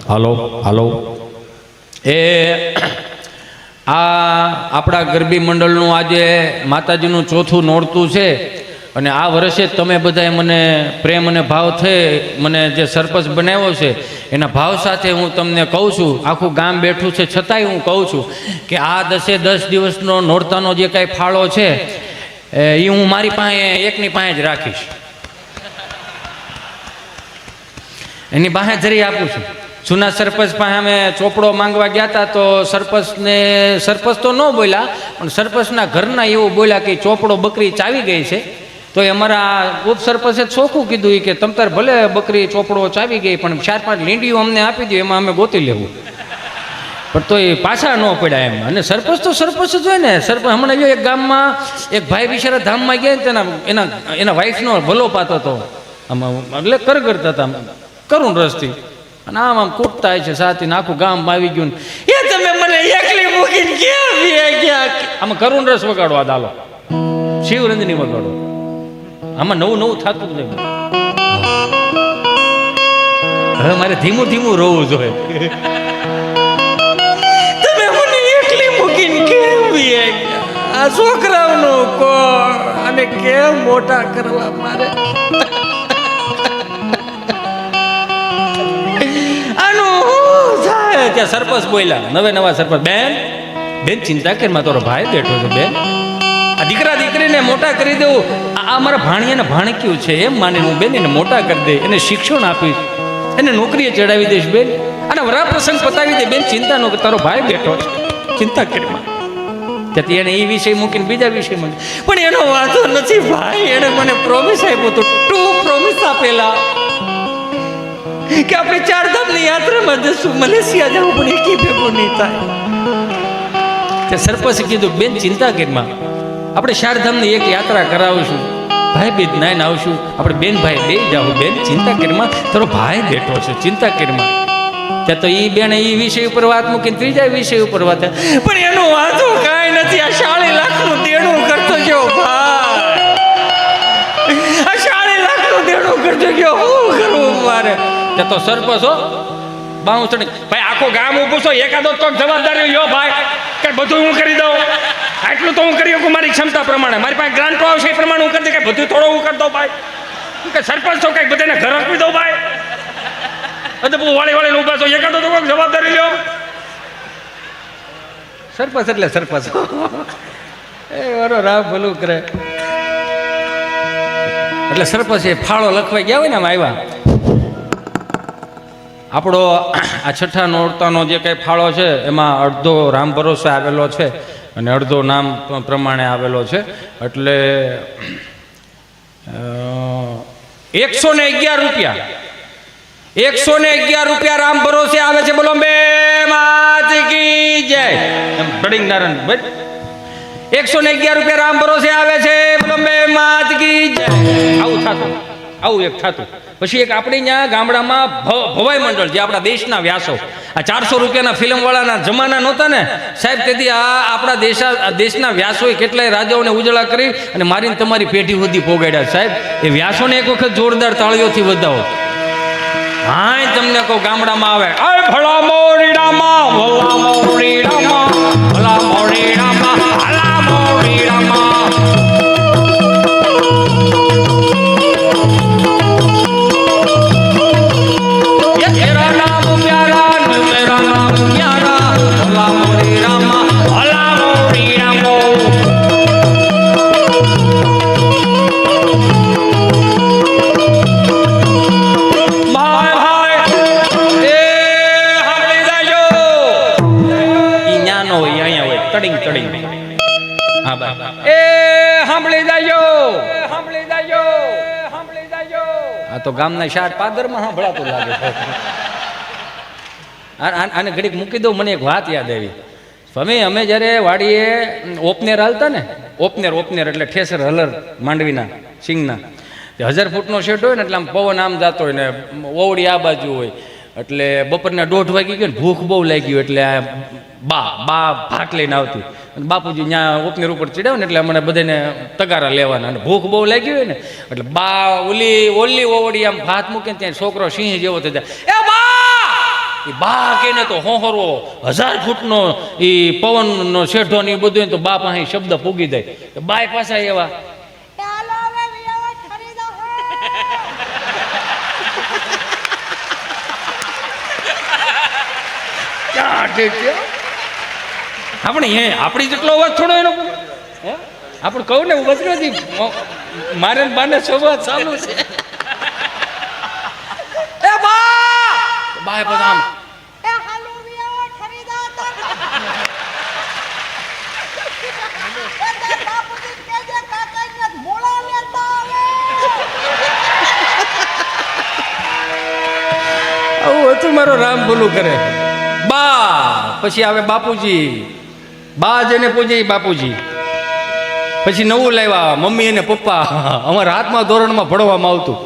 હાલો હાલો એ આ આપણા ગરબી મંડળનું આજે માતાજીનું ચોથું નોરતું છે, અને આ વર્ષે તમે બધાએ મને પ્રેમ અને ભાવ થઈ મને જે સરપંચ બનાવ્યો છે એના ભાવ સાથે હું તમને કહું છું, આખું ગામ બેઠું છે છતાંય હું કહું છું કે આ 10 દિવસનો નોરતાનો જે કાંઈ ફાળો છે એ હું મારી પાસે એકની પાસે જ રાખીશ, એની પાસે જરી આપું છું. જૂના સરપંચ પાસે અમે ચોપડો માંગવા ગયા હતા તો સરપંચ તો ન બોલ્યા, પણ સરપંચના ઘરના એવું બોલ્યા કે ચોપડો બકરી ચાવી ગઈ છે. તો એ અમારા ઉપસરપંચે ચોખ્ખું કીધું કે તમ તાર ભલે બકરી ચોપડો ચાવી ગઈ પણ 4-5 લીંડીઓ અમને આપી દો, એમાં અમે ગોતી લેવું. પણ તો એ પાછા ન પડ્યા એમ. અને સરપંચ તો સરપંચ જ હોય ને. સરપંચ હમણાં જો એક ગામમાં એક ભાઈ બિચારા ધામમાં ગયા ને એના વાઈફનો ભલો પાતો હતો, આમાં એટલે કરતા હતા કરુણ રસથી, અને આમ કૂટતા છે સાથે આખું ગામ આવી ગયું. એ તમે મને એકલી મૂકીને ક્યાં ગયા? આમાં કરુણ રસ વગાડો, આ દાલો શિવરંજની વગાડો, આમાં નવું થતું જ નહીં. હવે મારે ધીમું ધીમું રોવું જોઈએ. તમે મને એકલી મૂકીને કેમ ગયા? આ છોકરાઓનો કોણ અને કેમ મોટા કરવા મારે? ત્યાં સરપંચ બોલ્યા, નવા સરપંચ, બેન ચિંતા કર, માં તારો ભાઈ બેઠો છે, બેન આ દીકરા દીકરીને મોટા કરી દેવું, આ મારા ભાણિયાને ભાણક્યું છે એમ માનીને હું બેન એને મોટા કરી દે, એને શિક્ષણ આપીશ, એને નોકરીએ ચડાવી દઈશ બેન, અને વરા પ્રસંગ પતાવી દે બેન, ચિંતા ન કર, તારો ભાઈ બેઠો છે, ચિંતા કરી. ત્યાંથી એને એ વિષય મૂકીને બીજા વિષય મૂકી. પણ એનો વાંધો નથી ભાઈ, એને મને પ્રોમિસ આપ્યો હતો, 2 પ્રોમિસ આપેલા કે આપણે 4 ધામની યાત્રામાં જશું, મલેશિયા જવું, પણ એકી ભેગું નહીં થાય. તે સરપંચે કીધું બેન ચિંતા કરીમાં, આપણે 4 ધામની એક યાત્રા કરાવીશું, ભાઈ બેન નાઈને આવશું, આપણે બેન ભાઈ બે જાવ, બેન ચિંતા કરીમાં, તારો ભાઈ બેઠો છે, ચિંતા કરીમાં. ત્યાં તો એ બેન એ વિષય ઉપર વાત મૂકીને ત્રીજા વિષય ઉપર વાત, પણ એનો વાંધો કાંઈ નથી. આ 40 લાખનું દેણું કરતો ગયો ભાઈ, આ 40 લાખનું દેણું કરતો ગયો, શું કરવું મારે? ત્યાં તો સરપંચ હો બાઉ ચડી, ભાઈ આખો ગામ ઊભું છો, એકાદો તો જવાબદારી લ્યો ભાઈ, કે બધું હું કરી દઉં, આટલું તો હું કરી શકું મારી ક્ષમતા પ્રમાણે, મારી પાસે ગ્રાન્ટો આવશે એ પ્રમાણે હું કરી દઉં, કે બધું થોડું હું કરી દઉં ભાઈ, કે સરપંચ છો કંઈક બધાને ઘર આપી દઉં ભાઈ, બહુ વાળી વાળીને ઊભા છો, એકાદો તો કોઈક જવાબદારી લ્યો. સરપંચ એટલે સરપંચ એ વારો રામ ભલું કરે. એટલે સરપંચ એ ફાળો લખવાઈ ગયા હોય ને આમ આવ્યા, આપણો આ છઠ્ઠા નોરતાનો જે કંઈ ફાળો છે એમાં અડધો રામ ભરોસે આવેલો છે અને અડધો નામ પ્રમાણે આવેલો છે. એટલે 111 રૂપિયા, 111 રૂપિયા રામ ભરોસે આવે છે. બોલો બે માત કી જય. એમ ડડિંગ નારાયણ ભાઈ 111 રૂપિયા રામ ભરોસે આવે છે. બોલો બે માત કી જય. આવું થતું, આવું એક થતું. પછી એક આપણી ત્યાં ગામડામાં ભવાઈ મંડળ, જે આપણા દેશના વ્યાસો, આ 400 રૂપિયાના ફિલ્મવાળાના જમાના નહોતા ને સાહેબ, તેથી આ આપણા દેશના વ્યાસોએ કેટલાય રાજાઓને ઉજળા કરી અને મારીને તમારી પેઢી સુધી પોગાડ્યા સાહેબ. એ વ્યાસોને એક વખત જોરદાર તાળીઓથી વધાવો. હા તમને કહું, ગામડામાં આવે ભલા મોરી રામા, ભલા મોરી રામા, ભલા મોરી રામા, ભલા મોરી રામા. तेरा नाम प्यारा न मेरा नाम प्यारा, भला मोरी रामा, भला मोरी रामो. ભાઈ ભાઈ એ સાંભળી જાજો, ઈ ન્યાનો હોય અહીંયા હોય તડિંગ તડિંગ. હા બા એ સાંભળી જાજો, સાંભળી જાજો, સાંભળી જાજો. આ તો ગામના 4 પાદરમાં સાંભળાતું લાગે. આને ઘડીક મૂકી દઉં, મને એક વાત યાદ આવી. સ્વામી અમે જ્યારે વાડીએ ઓપનેર હાલતા ને, ઓપનેર એટલે ઠેસર હલર માંડવીના સિંગના, 1000 ફૂટનો શેડ હોય ને, એટલે આમ પવન આમ જતો હોય ને ઓવડી આ બાજુ હોય, એટલે બપોરના 1:30 વાગી ગયો ને ભૂખ બહુ લાગી, એટલે બા ભાત લઈને આવતી અને બાપુજી ત્યાં ઓપનેર ઉપર ચડ્યા ને એટલે અમને બધાને તગારા લેવાના, અને ભૂખ બહુ લાગી હોય ને એટલે બા ઓલી ઓવડી આમ ભાત મૂકીને ત્યાં છોકરો સિંહ જેવો થઈ જાય, એ બા કહીને તો હોહરો 1000 ફૂટનો એ પવનનો શેઠો ને એ બધું, તો બા પાસે શબ્દ પૂગી જાય. બાય પાછા એવા આપણી જેટલો અવાજ થોડો એનો, આપણે કહું ને બસ નથી, મારે બાને સંવાદ ચાલુ છે. બાય બધા આવું હતું મારો રામ ભલું કરે. બા પછી આવે બાપુજી, બા જેને પૂજે બાપુજી. પછી નવું લાવ્યા મમ્મી અને પપ્પા. અમારા હાથમાં ધોરણમાં ભણવામાં આવતું,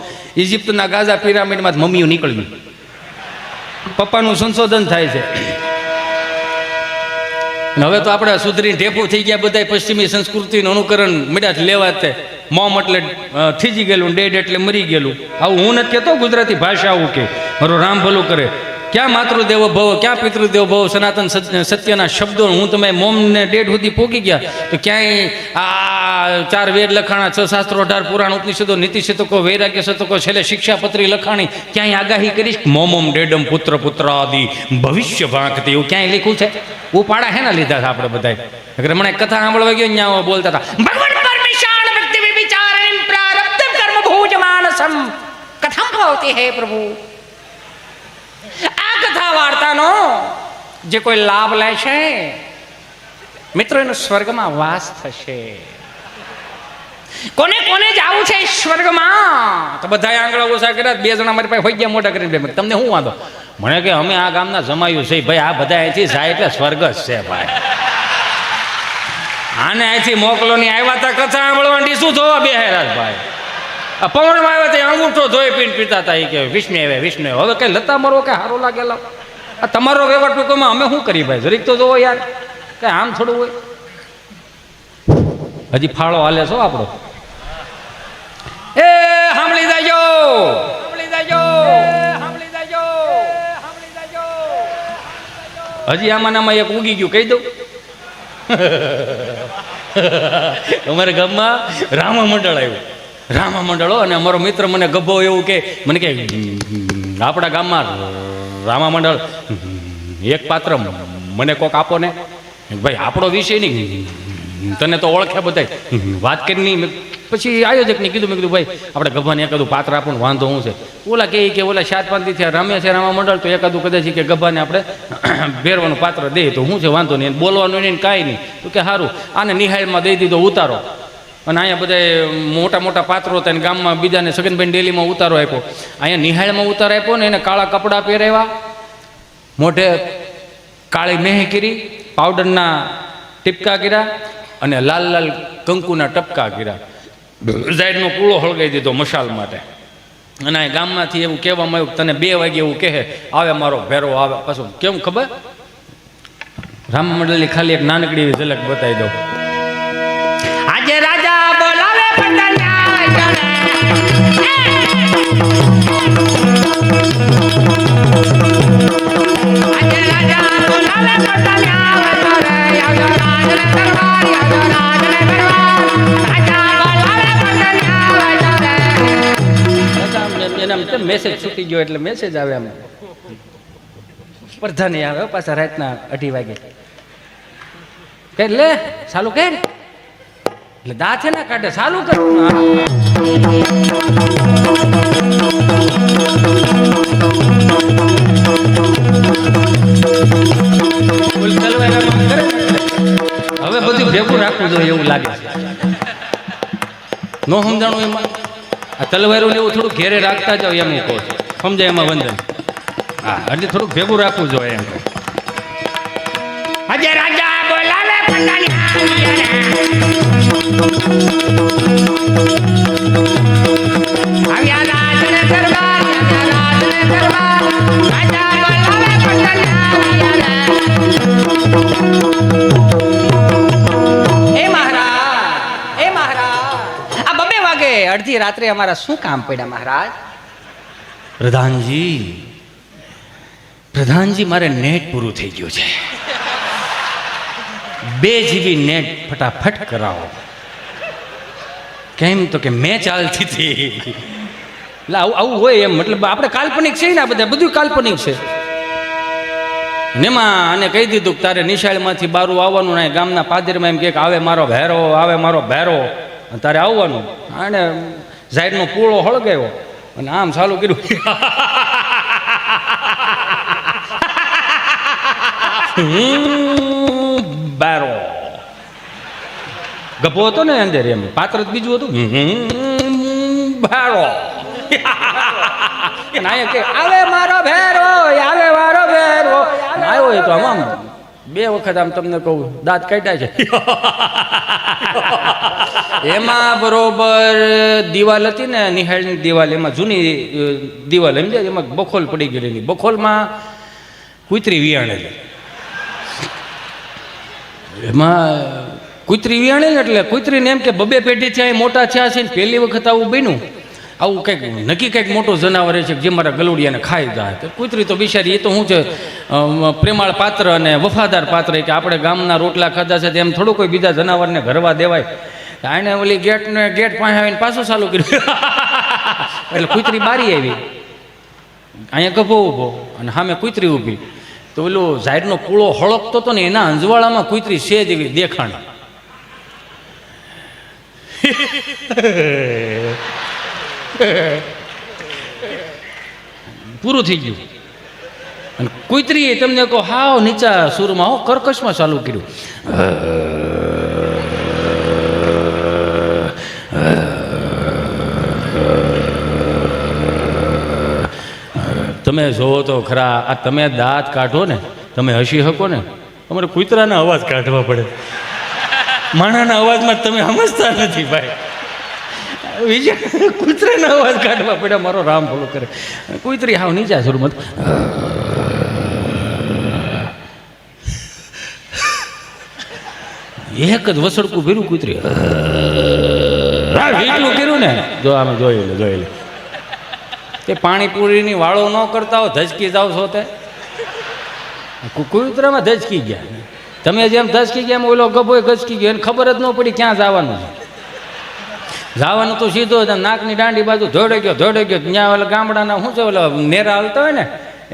ઇજિપ્તના ગાઝા પિરામિડમાં મમ્મીઓ નીકળ્યું, પપ્પાનું સંશોધન થાય છે. હવે તો આપણે સુધરી ઢેપું થઈ ગયા, બધા પશ્ચિમી સંસ્કૃતિનું અનુકરણ મળ્યા લેવા. તે મોમ એટલે થીજી ગયેલું, ડેડ એટલે મરી ગયેલું. આવું હું નથી કહેતો, ગુજરાતી ભાષા આવું કે. મારો રામ ભલું કરે. ક્યાં માતૃદેવો ભવ, ક્યાં પિતૃદેવો ભવ, સનાતન સત્યના શબ્દો હું તમે મોમને ડેડ સુધી પોકી ગયા તો ક્યાંય આ 4 વેદ લખાણા, 6 શાસ્ત્રો, 18 પુરાણ, ઉપનિષદો, નીતિ શતકો, વૈરાગ્ય શતકો, છેલ્લે શિક્ષાપત્રી લખાણી, ક્યાંય આગાહી કરીશ મોમમ ડેડમ પુત્ર પુત્ર આદિ ભવિષ્ય ભાંકતી, એવું ક્યાંય લખ્યું છે? ઉપાડા હેના લીધા હતા આપણે બધા. હમણાં કથા સાંભળવા ગયો ત્યાં બોલતા હતા ભગવાન પરમેશાન ભક્તિ વિચારણ પ્રારબ્ધ કર્મ ભોજ માનસમ કથમ ભવતી હે પ્રભુ. આ કથા વાર્તાનો જે કોઈ લાભ લે છે, મિત્રો એનો સ્વર્ગમાં વાસ થશે. કોને કોને જવું છે સ્વર્ગમાં? તો બધા આંગળા ઓછા કર્યા. 2 જણા મારી પાસે હોઈ ગયા મોટા કરીને. તમને શું વાંધો? મને કે અમે આ ગામના જમાયું છે ભાઈ, આ બધા અહીંથી જાય એટલે સ્વર્ગ જ છે ભાઈ. આને અહીંથી મોકલો ની આવ્યા તા કથા સાંભળવાની શું જોવા બે ભાઈ. આ પવનમાં આવ્યા તે અંગૂઠો ધોઈ પીને પીતા હતા. એ કે વિષ્ણુ આવે વિષ્ણુ. હવે કઈ લતા મરો કે હારો લાગેલા. આ તમારો વ્યવહાર ટૂંકમાં અમે શું કરી ભાઈ? જરીક તો જોવો યાર, કઈ આમ થોડું હોય. હજી ફાળો હાલે છો આપણો. એ સાંભળી જાજો, સાંભળી જાજો, સાંભળી જાજો, સાંભળી જાજો. હજી આમાં એક ઉગી ગયું, કહી દઉં. અમારા ગામમાં રામા મંડળ આવ્યું. રામા મંડળો અને અમારો મિત્ર મને ગભો એવું કે મને કે આપણા ગામમાં રામા મંડળ એક પાત્ર મને કોક આપો ને. ભાઈ આપણો વિષય નહીં, તને તો ઓળખે બધા, વાત કરી નહીં. પછી આયોજકને કીધું, મેં કીધું ભાઈ આપણે ગભાને એકાદું પાત્ર આપો ને, વાંધો શું છે? ઓલા કે ઓલા 7-5 દી થયા રમ્યા છે રામા મંડળ, તો એકાદું કદાચ કે ગભાને આપણે ભેરવાનું પાત્ર દે તો શું છે, વાંધો નહીં, બોલવાનું નહીં કાંઈ નહીં. તો કે સારું, આને નિહાળમાં દઈ દીધો ઉતારો. અને અહીંયા બધા મોટા મોટા પાત્રો હતા, ગામમાં બીજાને સગનભાઈ ડેલીમાં ઉતારો આપ્યો. અહીંયા નિહાળમાં ઉતારો આપ્યો ને એને કાળા કપડાં પહેરાવ્યા, મોઢે કાળી મેહ કરી, પાવડરના ટીપકા કર્યા અને લાલ લાલ કંકુના ટપકા કર્યા. ઝાડનો કૂળો હળગાઈ દીધો મશાલ માટે. અને આ ગામમાંથી એવું કહેવામાં આવ્યું તને 2 વાગે એવું કહે આવે મારો ભેરો આવે. પાછું કેમ ખબર? રામ મંડળની ખાલી એક નાનકડી એવી ઝલક બતાવી દઉં. આજે રાજા બોલાવે મેસેજ છૂટી ગયો એટલે મેસેજ આવે. આમ સ્પર્ધા નહીં આવે પાછા રાતના 2:30 વાગે. કે લે ચાલુ કર એટલે દાંત છે ને કાઢે ચાલુ કર. હવે બધું ભેગું રાખવું જોઈએ એવું લાગે છે. નો સમજાણું એમાં આ તલવારું ને એવું થોડું ઘેરે રાખતા જાવ એમ કહો છો, સમજાય એમાં વંદન. હા એટલે થોડુંક ભેગું રાખવું જોઈએ એમ. આજે રાજા બોલાવે અડધી રાત્રે અમારા શું કામ પડ્યા મહારાજ? પ્રધાનજી મારે નેટ પૂરું થઈ ગયું છે. 2 GB નેટ ફટાફટ કરાવો. કેમ? તો કે મેચ ચાલતી હતી. એટલે આવું હોય એમ, મતલબ આપણે કાલ્પનિક છે ને, આ બધા બધું કાલ્પનિક છે. નેમાં આને કહી દીધું કે તારે નિશાળમાંથી બારું આવવાનું ને ગામના પાદરમાં એમ કે આવે મારો ભેરો, આવે મારો ભેરો, તારે આવવાનું. આને ઝાડનો પૂળો હળગાવ્યો અને આમ ચાલુ કર્યું. બારો ગભો હતો ને અંદર, એમ પાત્ર જ બીજું હતું. બારો આવે મારો ભેરો, આવે મારો ભેરો. આવ્યો એ તો આમ 2 વખત આમ તમને કહું દાંત કાઢ્યા છે. એમાં બરોબર દિવાલ હતી ને, નિહાળની દિવાલ, એમાં જૂની દિવાલ સમજે, એમાં બખોલ પડી ગયેલી. બખોલમાં કૂતરી વિયાણેલી. એમાં કૂતરી વિયાણેલી એટલે કૂતરીને એમ કે 2 પેઢી થયા મોટા થયા છે ને પહેલી વખત આવું બન્યું. આવું કંઈક નક્કી કંઈક મોટું જનાવર છે જે મારા ગલુડિયાને ખાઈ જાય. તો કૂતરી તો બિચારી એ તો શું છે, પ્રેમાળ પાત્ર અને વફાદાર પાત્ર, કે આપણે ગામના રોટલા ખાધા છે તેમ થોડું કોઈ બીજા જનાવરને ઘરવા દેવાય. આને ઓલી ગેટ પાસે આવીને પાછું ચાલુ કર્યું. એટલે કૂતરી બારી આવી, અહીંયા ગભો ઊભો અને સામે કૂતરી ઊભી. તો ઓલો ઝાડનો કૂળો હળકતો હતો ને એના અંજવાળામાં કૂતરી છે જ એવી દેખાણ. પૂરું થઈ ગયું. અને કૂતરીએ તમને કહો હાવ નીચા સુરમાં કર્કશમાં ચાલુ કર્યું. તમે જોવો તો ખરા, આ તમે દાંત કાઢો ને, તમે હસી શકો ને, તમારે કૂતરાના અવાજ કાઢવા પડે. માણાના અવાજમાં તમે સમજતા નથી ભાઈ. બીજા કૂતરાના અવાજ કાઢવા પડ્યા. મારો રામ ભલો કરે. કૂતરી હાવ નીચા સ્વરમાં એક જ વસડકું ભીરું કૂતરી એટલું કર્યું ને. જો આમે જોઈ લે તે પાણીપુરીની વાળો ન કરતા હો, ધજકી જાવ છો તે કૂતરામાં ધજકી ગયા. તમે જેમ ધજકી ગયા એમ ઓલો ગભો ગજકી ગયો, એને ખબર જ ન પડી ક્યાં જવાનું છે. જવાનું તો સીધો નાકની દાંડી બાજુ ધોડે ગયો. ત્યાં ઓલા ગામડાના શું છે ઓલા નેરા હાલતા હોય ને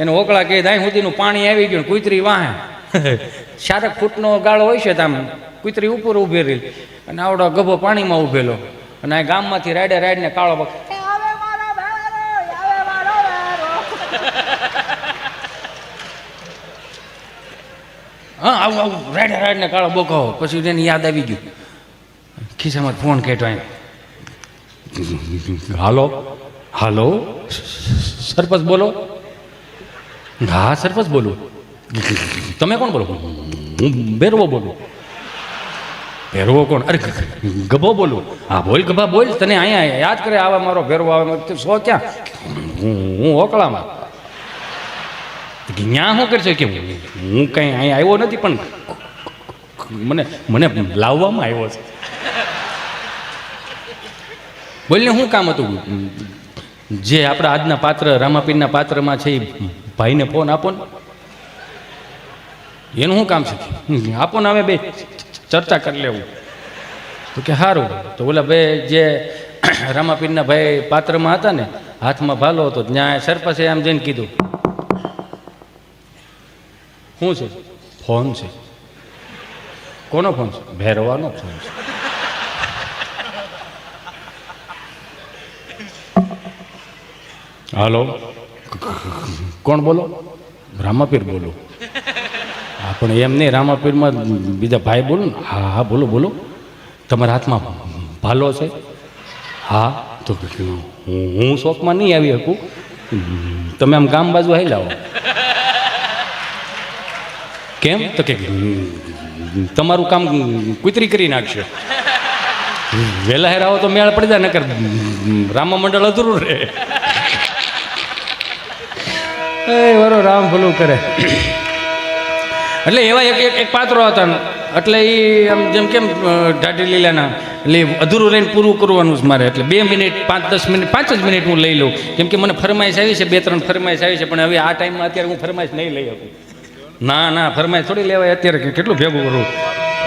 એને ઓકળા કહે દાઈ સુધીનું પાણી આવી ગયું. કૂતરી વાહે 4 ફૂટનો ગાળો હોય છે, આમ કૂતરી ઉપર ઊભી રહી અને આવડો ગભો પાણીમાં ઊભેલો અને આ ગામમાંથી રાડે કાળો બક હા આવું રાડે કાળો બોકાવો. પછી એને યાદ આવી ગયું, ખિસ્સામાં ફોન કેટો હાલો સરપંચ બોલો. હા સરપંચ બોલું. તમે કોણ બોલો? હું ભેરવો બોલું. ભેરવો કોણ? અરે ગભો બોલું. હા બોલ ગભા બોલ. તને અહીંયા યાદ કરે આવે મારો ભેરવો આવે. સો ક્યાં? હું ઓકળામાં. ત્યાં શું કરશે કે હું કંઈ અહીંયા આવ્યો નથી, પણ મને લાવવામાં આવ્યો છે. બોલને શું કામ હતું? જે આપણા આજના પાત્ર રામાપીરના પાત્રમાં છે એ ભાઈને ફોન આપો ને. એનું શું કામ છે? આપો ને, હવે બે ચર્ચા કરી લેવું. તો કે સારું. તો ઓલા ભાઈ જે રામાપીરના ભાઈ પાત્રમાં હતા ને, હાથમાં ભાલો હતો, ત્યાં સરપંચે આમ જઈને કીધું શું છે? ફોન છે. કોનો ફોન છે? ભેરવાનો ફોન છે. હાલો કોણ બોલો? રામાપીર બોલો. હા પણ એમ નહીં, રામાપીરમાં બીજા ભાઈ બોલો ને. હા બોલો. તમારા હાથમાં ભાલો છે? હા. તો હું શોપમાં નહીં આવી શકું, તમે આમ ગામ બાજુ આવી જાઓ. કેમ? તો કે તમારું કામ કૂતરી કરી નાખશે. વહેલા હેર આવો તો મેળ પડી જાય, નકર રામા મંડળ અધૂરું રહે. વરો રામ ભલું કરે. એટલે એવા એક પાત્રો હતા, એટલે એ આમ જેમ કેમ ઢાઢી લીલાના એટલે અધૂરું લઈને પૂરું કરવાનું છે મારે. એટલે 2 મિનિટ 5-10 મિનિટ 5 જ મિનિટ હું લઈ લઉં, કેમ કે મને ફરમાઈશ આવી છે, 2-3 ફરમાઈશ આવી છે. પણ હવે આ ટાઈમમાં અત્યારે હું ફરમાઈશ નહીં લઈ શકું. ના ફરમાઈશ થોડી લેવાય અત્યારે. કેટલું ભેગું કરું?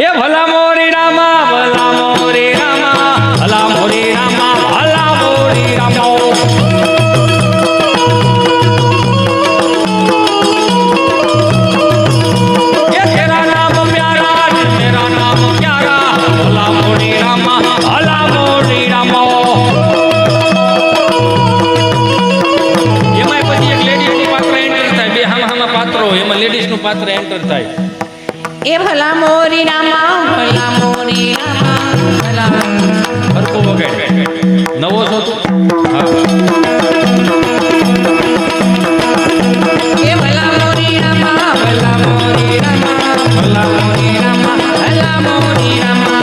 એ ભલા મોરી રામા, ભલા મોરી રામા, ભલા મોરી રામા, ભલા મોરી રામા. એમાં લેડીઝનું પાત્ર એન્ટર થાય. એ ભલા મોરી રામા, ભલા મોરી રામા, ભલા હરકો વગાડ. નવો છો તું? એ ભલા મોરી રામા, ભલા મોરી રામા, ભલા મોરી રામા, ભલા મોરી રામા.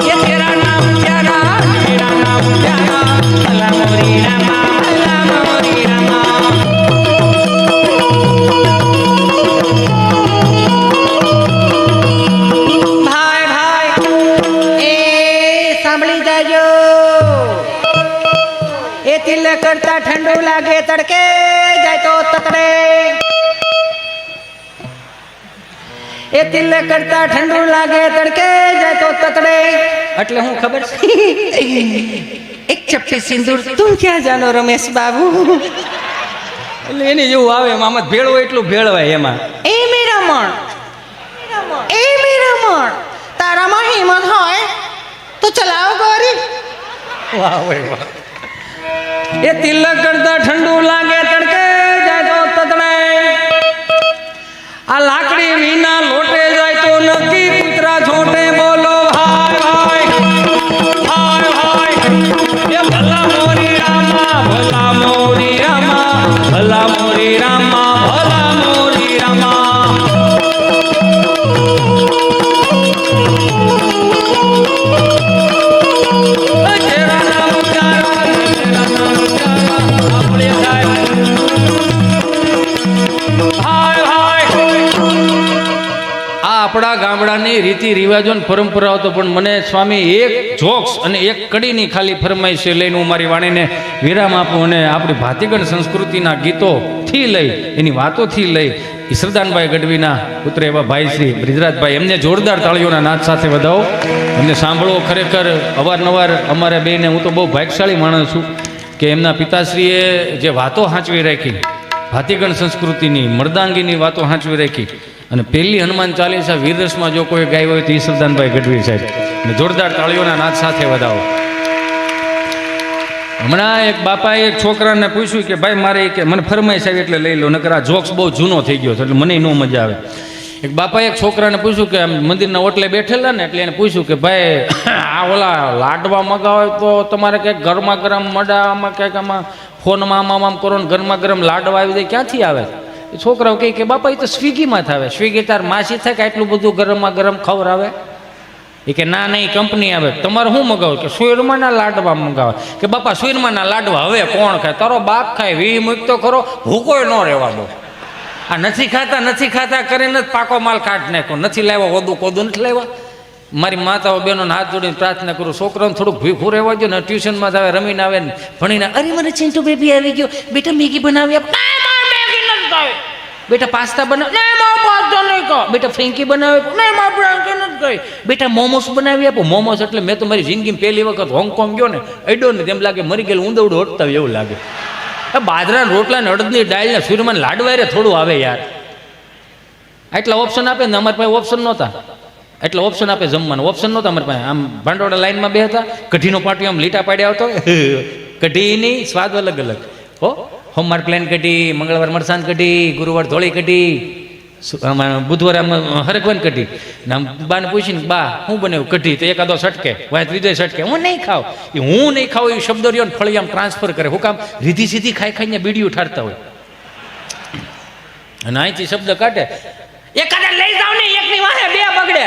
ये तेरा नाम प्यारा, तेरा नाम प्यारा, भला मोरी रामा, भला मोरी रामा. ભાઈ એ સાંભળી જાજો. એ તિલક કરતા ઠંડુ લાગે તડકે જાય તો તતડે. એ તિલક કરતા ઠંડુ લાગે તડકે જાય તો તતડે. એટલે હું ખબર છે? એક ચપટી સિંદૂર તું ક્યાં જાનો રમેશ બાબુ. એટલે એની જેવું આવે એમાં, આમાં ભેળ હોય એટલું ભેળવાય એમાં. એ મેરામણ, એ મેરામણ, તારામાં હિંમત હોય તો ચલાવો ગોરી. વાહ ભાઈ વાહ. એ તિલક કરતા ઠંડુ લાગે તડકે જાય તો તતડે. આ લાકડી વિના લોટે જાય તો નક્કી કૂતરા છોટે. બોલો ભાઈ ભાઈ ભાઈ આપણા ગામડાની રીતિ રિવાજો ને પરંપરાઓ તો, પણ મને સ્વામી એક જોક્સ અને એક કડીની ખાલી ફરમાઈશ લઈને હું મારી વાણીને વિરામ આપું. અને આપણી ભાતીગળ સંસ્કૃતિના ગીતોથી લઈ, એની વાતોથી લઈ, ઈશ્વરદાનભાઈ ગઢવીના પુત્ર એવા ભાઈ શ્રી બ્રિજરાજભાઈ, એમને જોરદાર તાળીઓના નાદ સાથે વધાવો. એમને સાંભળવો ખરેખર અવારનવાર અમારે બેને, હું તો બહુ ભાગ્યશાળી માણસ છું કે એમના પિતાશ્રીએ જે વાતો સાચવી રાખી, ભાતીગણ સંસ્કૃતિની મર્દાંગીની વાતો સાચવી રાખી. અને પહેલી હનુમાન ચાલીસા વીરરસમાં જો કોઈ ગાય હોય તો ઈશ્વરદાનભાઈ ગઢવી સાહેબ, અને જોરદાર તાળીઓના નાદ સાથે વધાવો. હમણાં એક બાપાએ એક છોકરાને પૂછ્યું કે ભાઈ મારે કે મને ફરમાઈશ આવી એટલે લઈ લો, નકર આ જોક્સ બહુ જૂનો થઈ ગયો છે એટલે મને ન મજા આવે. એક બાપાએ એક છોકરાને પૂછ્યું કે આમ મંદિરના ઓટલે બેઠેલા ને એટલે એને પૂછ્યું કે ભાઈ આ ઓલા લાડવા મગાવે તો તમારે કંઈક ગરમા ગરમ મડામાં કંઈક આમાં ફોનમાં આમ કરો ને ગરમા ગરમ લાડવા આવી જાય, ક્યાંથી આવે? એ છોકરાઓ કહે કે બાપા એ તો સ્વિગીમાં આવે. સ્વિગી તાર માસી થાય કે આટલું બધું ગરમા ગરમ ખવડાવે? એ કે ના નહીં, કંપની આવે. તમારે શું મગાવો? કે સુરમાના લાડવા મગાવે. કે બાપા સુરમાના લાડવા હવે કોણ ખાય? તારો બાપ ખાય, વી મૂક તો ખરો, ભૂકોય ન રહેવા દો. આ નથી ખાતા કરીને જ પાકો માલ કાઢ નાખો. નથી લાવ્યા ઓદું કોદું નથી લાવ્યા. મારી માતાઓ બહેનોને હાથ જોડીને પ્રાર્થના કરું, છોકરાઓને થોડુંક ભીખું રહેવા દો ને. ટ્યુશનમાં આવે, રમીને આવે ને ભણીને, અરે મને ચિંટુ બેબી આવી ગયો, બેટા મેગી બનાવી આપ. બેટા પાસ્તા બનાવ, બેટા ફ્રેન્કી બનાવે, બેટા મોમોસ બનાવી આપો. મોમોસ એટલે મેં તો મારી જિંદગીમાં પહેલી વખત હોંગકોંગ ગયો ને, અડ્યો ને તેમ લાગે મરી ગયેલું ઊંધવડું હોટતા હોય એવું લાગે. બાજરા રોટલા ને અડદની દાળ ને સૂર્યમાન લાડવારે થોડું આવે યાર. આટલા ઓપ્શન આપે ને, અમારી પાસે ઓપ્શન નહોતા. એટલે ઓપ્શન આપે જમવાનું, ઓપ્શન નહોતા અમારી પાસે. આમ ભાંડોળા લાઈનમાં બે હતા, કઢીનો પાટિયો આમ લીટા પાડ્યા આવતો, કઢીની સ્વાદ અલગ અલગ હો. સોમવાર પ્લેન કઢી, મંગળવાર મરસાન કઢી, ગુરુવાર ધોળી કઢી, બુધવારે આમ હરગવાની કઢી. ને આમ બાને પૂછીને બા હું બનાવ્યું કઢી, તો એકાદો સટકે, વાય વિજય સટકે, હું નહીં ખાવ. એ હું નહીં ખાવ એ શબ્દ રહ્યો ને ફળી આમ ટ્રાન્સફર કરે. હું કામ રીધી સીધી ખાઈ ખાઈને બીડી ઉઠાડતા હોય. અને અહીંથી શબ્દ કાઢે, એકાદા લઈ જાવ ને, એકની વાહે બે બગડે.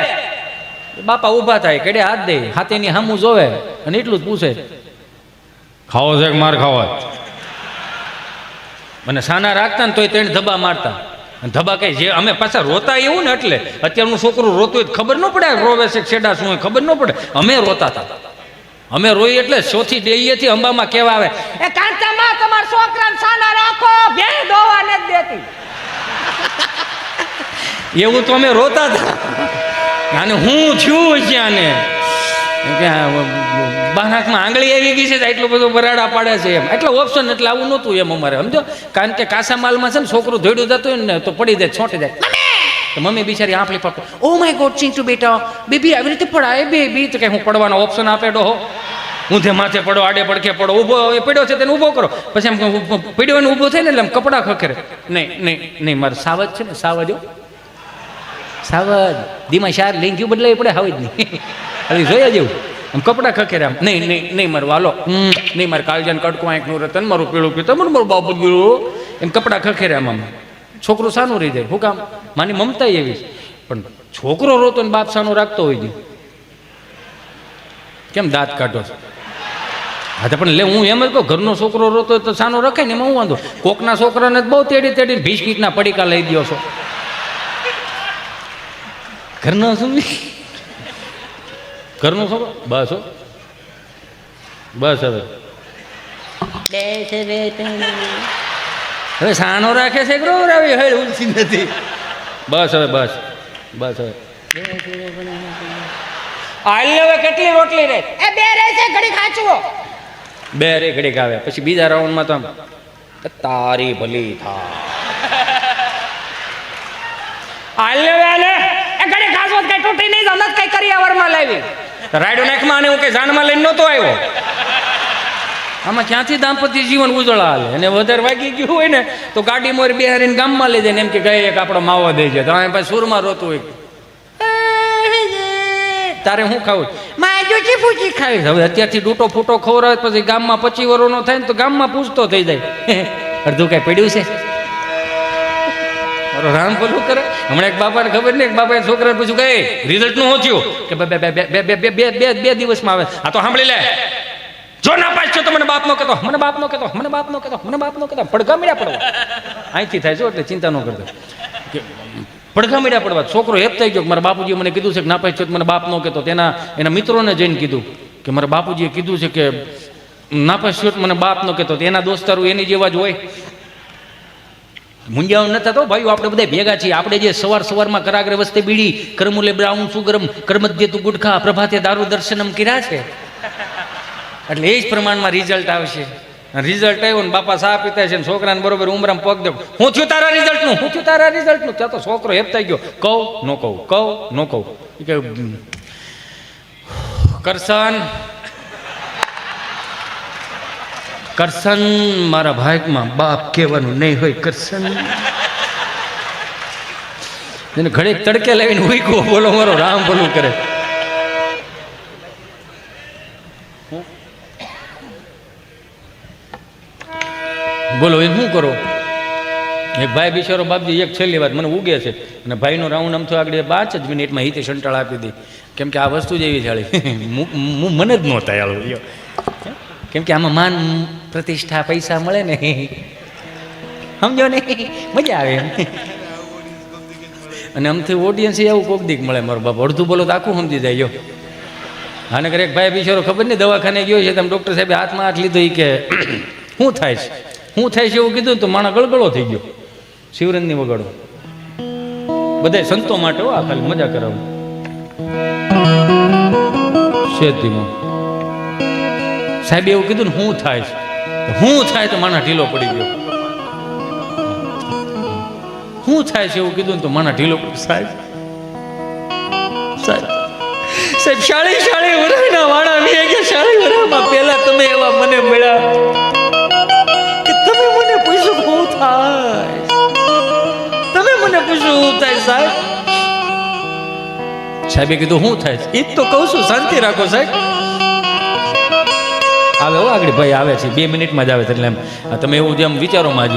બાપા ઊભા થાય, કડે હાથ દે, હાથેની હામું જોવે અને એટલું જ પૂછે, ખાવો છે કે માર ખાવા? મને સાના રાખતા ને તોય તેને ધબ્બા મારતા. ધબ્બા કઈ જે અમે પાછા રોતા એવું ને, એટલે અત્યારનું છોકરું રોતું હોય ખબર ન પડે રોવે છે છેડા શું હોય ખબર ન પડે. અમે રોતા હતા, અમે રોઈ એટલે ચોથી ડેલીએથી અંબામાં કેવા આવે, એ કાંતામાં તમારા છોકરાને સાના રાખો, બે દોવા નથી દેતી. એવું તો અમે રોતા હતા. અને હું થયું છે આને બાનાકમાં આંગળી આવી ગઈ છે, એટલું બધું બરાડા પાડે છે એમ. એટલે ઓપ્શન એટલે આવું નહોતું એમ અમારે, સમજો. કારણ કે કાસા માલમાં છે ને છોકરું ધોડ્યું જતું હોય ને તો પડી જાય, છોટી જાય. તો મમ્મી બિચારી આંપલી પકડો, ઓ માય ગોડ ચિંટુ બેટા, બેબી આવી રીતે પડાય બેબી. તો કે હું પડવાનો ઓપ્શન આપે ડોહો, ઊંધે માથે પડો, આડે પડખે પડો, ઊભો એ પડ્યો છે તેને ઊભો કરો. પછી એમ પડ્યો ને ઊભો થાય ને એટલે આમ કપડાં ખખરે. નહીં મારે સાવજ છે ને, સાવજ દીમાં શાર લઈને ગયું બદલાવી પડે, હાવજ નહીં હવે જોયા જેવું. આમ કપડાં ખખેરે આમ, નહીં મારું વાલો, નહીં મારે કાળજાને કડકું આંખનું રતન, મારું પીળું પીતો, મારું બાપુ ગયું, એમ કપડાં ખખેરે આમ. છોકરું સાનું રહી જાય. હું કામ માની મમતા એવી. પણ છોકરો રોતો ને બાપ સાનું રાખતો હોય છે, કેમ દાંત કાઢો છો? હા તો પણ લે, હું એમ જ કહું, ઘરનો છોકરો રોતો તો સાનો રખાય ને, એમાં હું વાંધો? કોકના છોકરાને બહુ તેડી બિસ્કીટના પડીકા લઈ દો છો. ઘરનો શું, ઘરનો છોકરો બસ હો, બસ હવે સાનો રાખે છે કે રોવરાવી હળ ઉલસી નથી. બસ હવે હવે કેટલી રોટલી રે? એ બે રે છે, ઘડી ખાચવો. બે રે ઘડી આવે. પછી બીજા રાઉન્ડમાં તો તારી ભલી થા. ઘડી ખાચવો કઈ તૂટી નહીં, હમણાં કઈ કરી આવરમાં લાવી રાયડો નાખમાં, અને હું કઈ જાનમાં લઈને નહોતો આવ્યો. આમાં ક્યાંથી દાંપત્ય જીવન ઉજળા હાલે? અને વધારે વાગી ગયું હોય ને તો ગાડી મોર બિહારીને ગામમાં લઈ જાય ને એમ કે ગઈ એક આપણો માવો દઈ જાય. તો પછી સુરમાં રોતું હોય, તારે શું ખાવું? માં જોચી પૂછી ખાવી. હવે અત્યારથી ડૂટો ફૂટો ખવડાવે પછી ગામમાં 25 વર્ષનો થાય ને તો ગામમાં પૂછતો થઈ જાય, અડધું કઈ પડ્યું છે? રામ બોલું કરે. હમણાં એક બાપાને ખબર નહીં, એક બાપાએ છોકરાને પૂછ્યું કે રિઝલ્ટ નું શું થયું? કે બે દિવસમાં આવે. આ તો સાંભળી લે, જો ના પાસ છો તો મને બાપ નો કહેતો, મને બાપ નો કહેતો, મને બાપ નો કહેતો, મને બાપ નો કહેતો. પડઘા મળ્યા પડવા અહીંથી થાય છો, એટલે ચિંતા ન કરતો. પડઘા મળ્યા પડવા. છોકરો હેત થઈ ગયો કે મારા બાપુજીએ મને કીધું છે કે ના પાછ મને બાપ ન કહેતો. એના મિત્રોને જઈને કીધું કે મારા બાપુજીએ કીધું છે કે ના પાછ મને બાપ ન કહેતો. એના દોસ્તારો એની જેવા જ હોય. મુંજાવ ન થતો ભાઈઓ, આપણે બધા ભેગા છીએ. આપણે જે સવારમાં કરાગ્રે વસ્તે બીડી, કરમુલે બ્રાઉન સુગરમ, કરમધ્ય તું ગુટખા, પ્રભાતે દારૂ દર્શનમ કર્યા છે. એટલે એ જ પ્રમાણમાં રિઝલ્ટ આવશે. રિઝલ્ટ આવ્યો ને બાપા સા પીતા છે ને છોકરાને બરોબર ઉમરામાં પગ દે. હું થયું તારા રિઝલ્ટનું, હું થયું તારા રિઝલ્ટનું. ત્યાં તો છોકરો હેત થઈ ગયો. કહું નો કહું, કહું નો કહું. કે કરશન મારા ભાગમાં બાપ કહેવાનું નહીં હોય. કરશન એને ઘડીક તડકે લાવીને ઉઈકો બોલો મારો રામ ભલું કરે. બોલો એ શું કરો? એક ભાઈ બિચારો બાપજી એક છેલ્લી વાત મને ઉગે છે અને ભાઈનો રાઉન્ડ આમ તો આગળ 5 જ મિનિટમાં હિતે સંટાળ આપી દી. કેમ કે આ વસ્તુ જ એવી જાળી મને જ નહોતા યાર. કેમ કે આમાં માન પ્રતિષ્ઠા પૈસા મળે ને, સમજો ને, મજા આવે એમ. અને આમથી ઓડિયન્સ એવું કોક દીક મળે. મારો બાપ અડધું બોલો તો આખું સમજી જાય. આને કરે એક ભાઈ બિચારો ખબર નહીં દવાખાને ગયો છે, તમે ડૉક્ટર સાહેબે હાથમાં હાથ લીધો. એ કે શું થાય છે, શું થાય છે એવું કીધું તો માણસ ગળગળો થઈ ગયો. શિવરંજની વગાડો બધા સંતો માટે. આ ખાલી મજા કરાવું શેતીમાં. સાહેબ એવું કીધું ને શું થાય છે, શું થાય તો માણસ ઢીલો પડી ગયો. શું થાય છે એવું કીધું ને તો માણસ ઢીલો પડી. સાહેબ શાળી વરાના વાળા મેં કે શાળી વરામાં પહેલા તમે એવા મને મળ્યા કે તમે મને પૂછ્યું શું થાય, તમે મને પૂછ્યું શું થાય. સાહેબે કીધું શું થાય છે? એ જ તો કહું છું, શાંતિ રાખો સાહેબ. આવે હો આગળ ભાઈ આવે છે, 2 મિનિટમાં જ આવે છે. એટલે એમ તમે એવું જેમ વિચારોમાં જ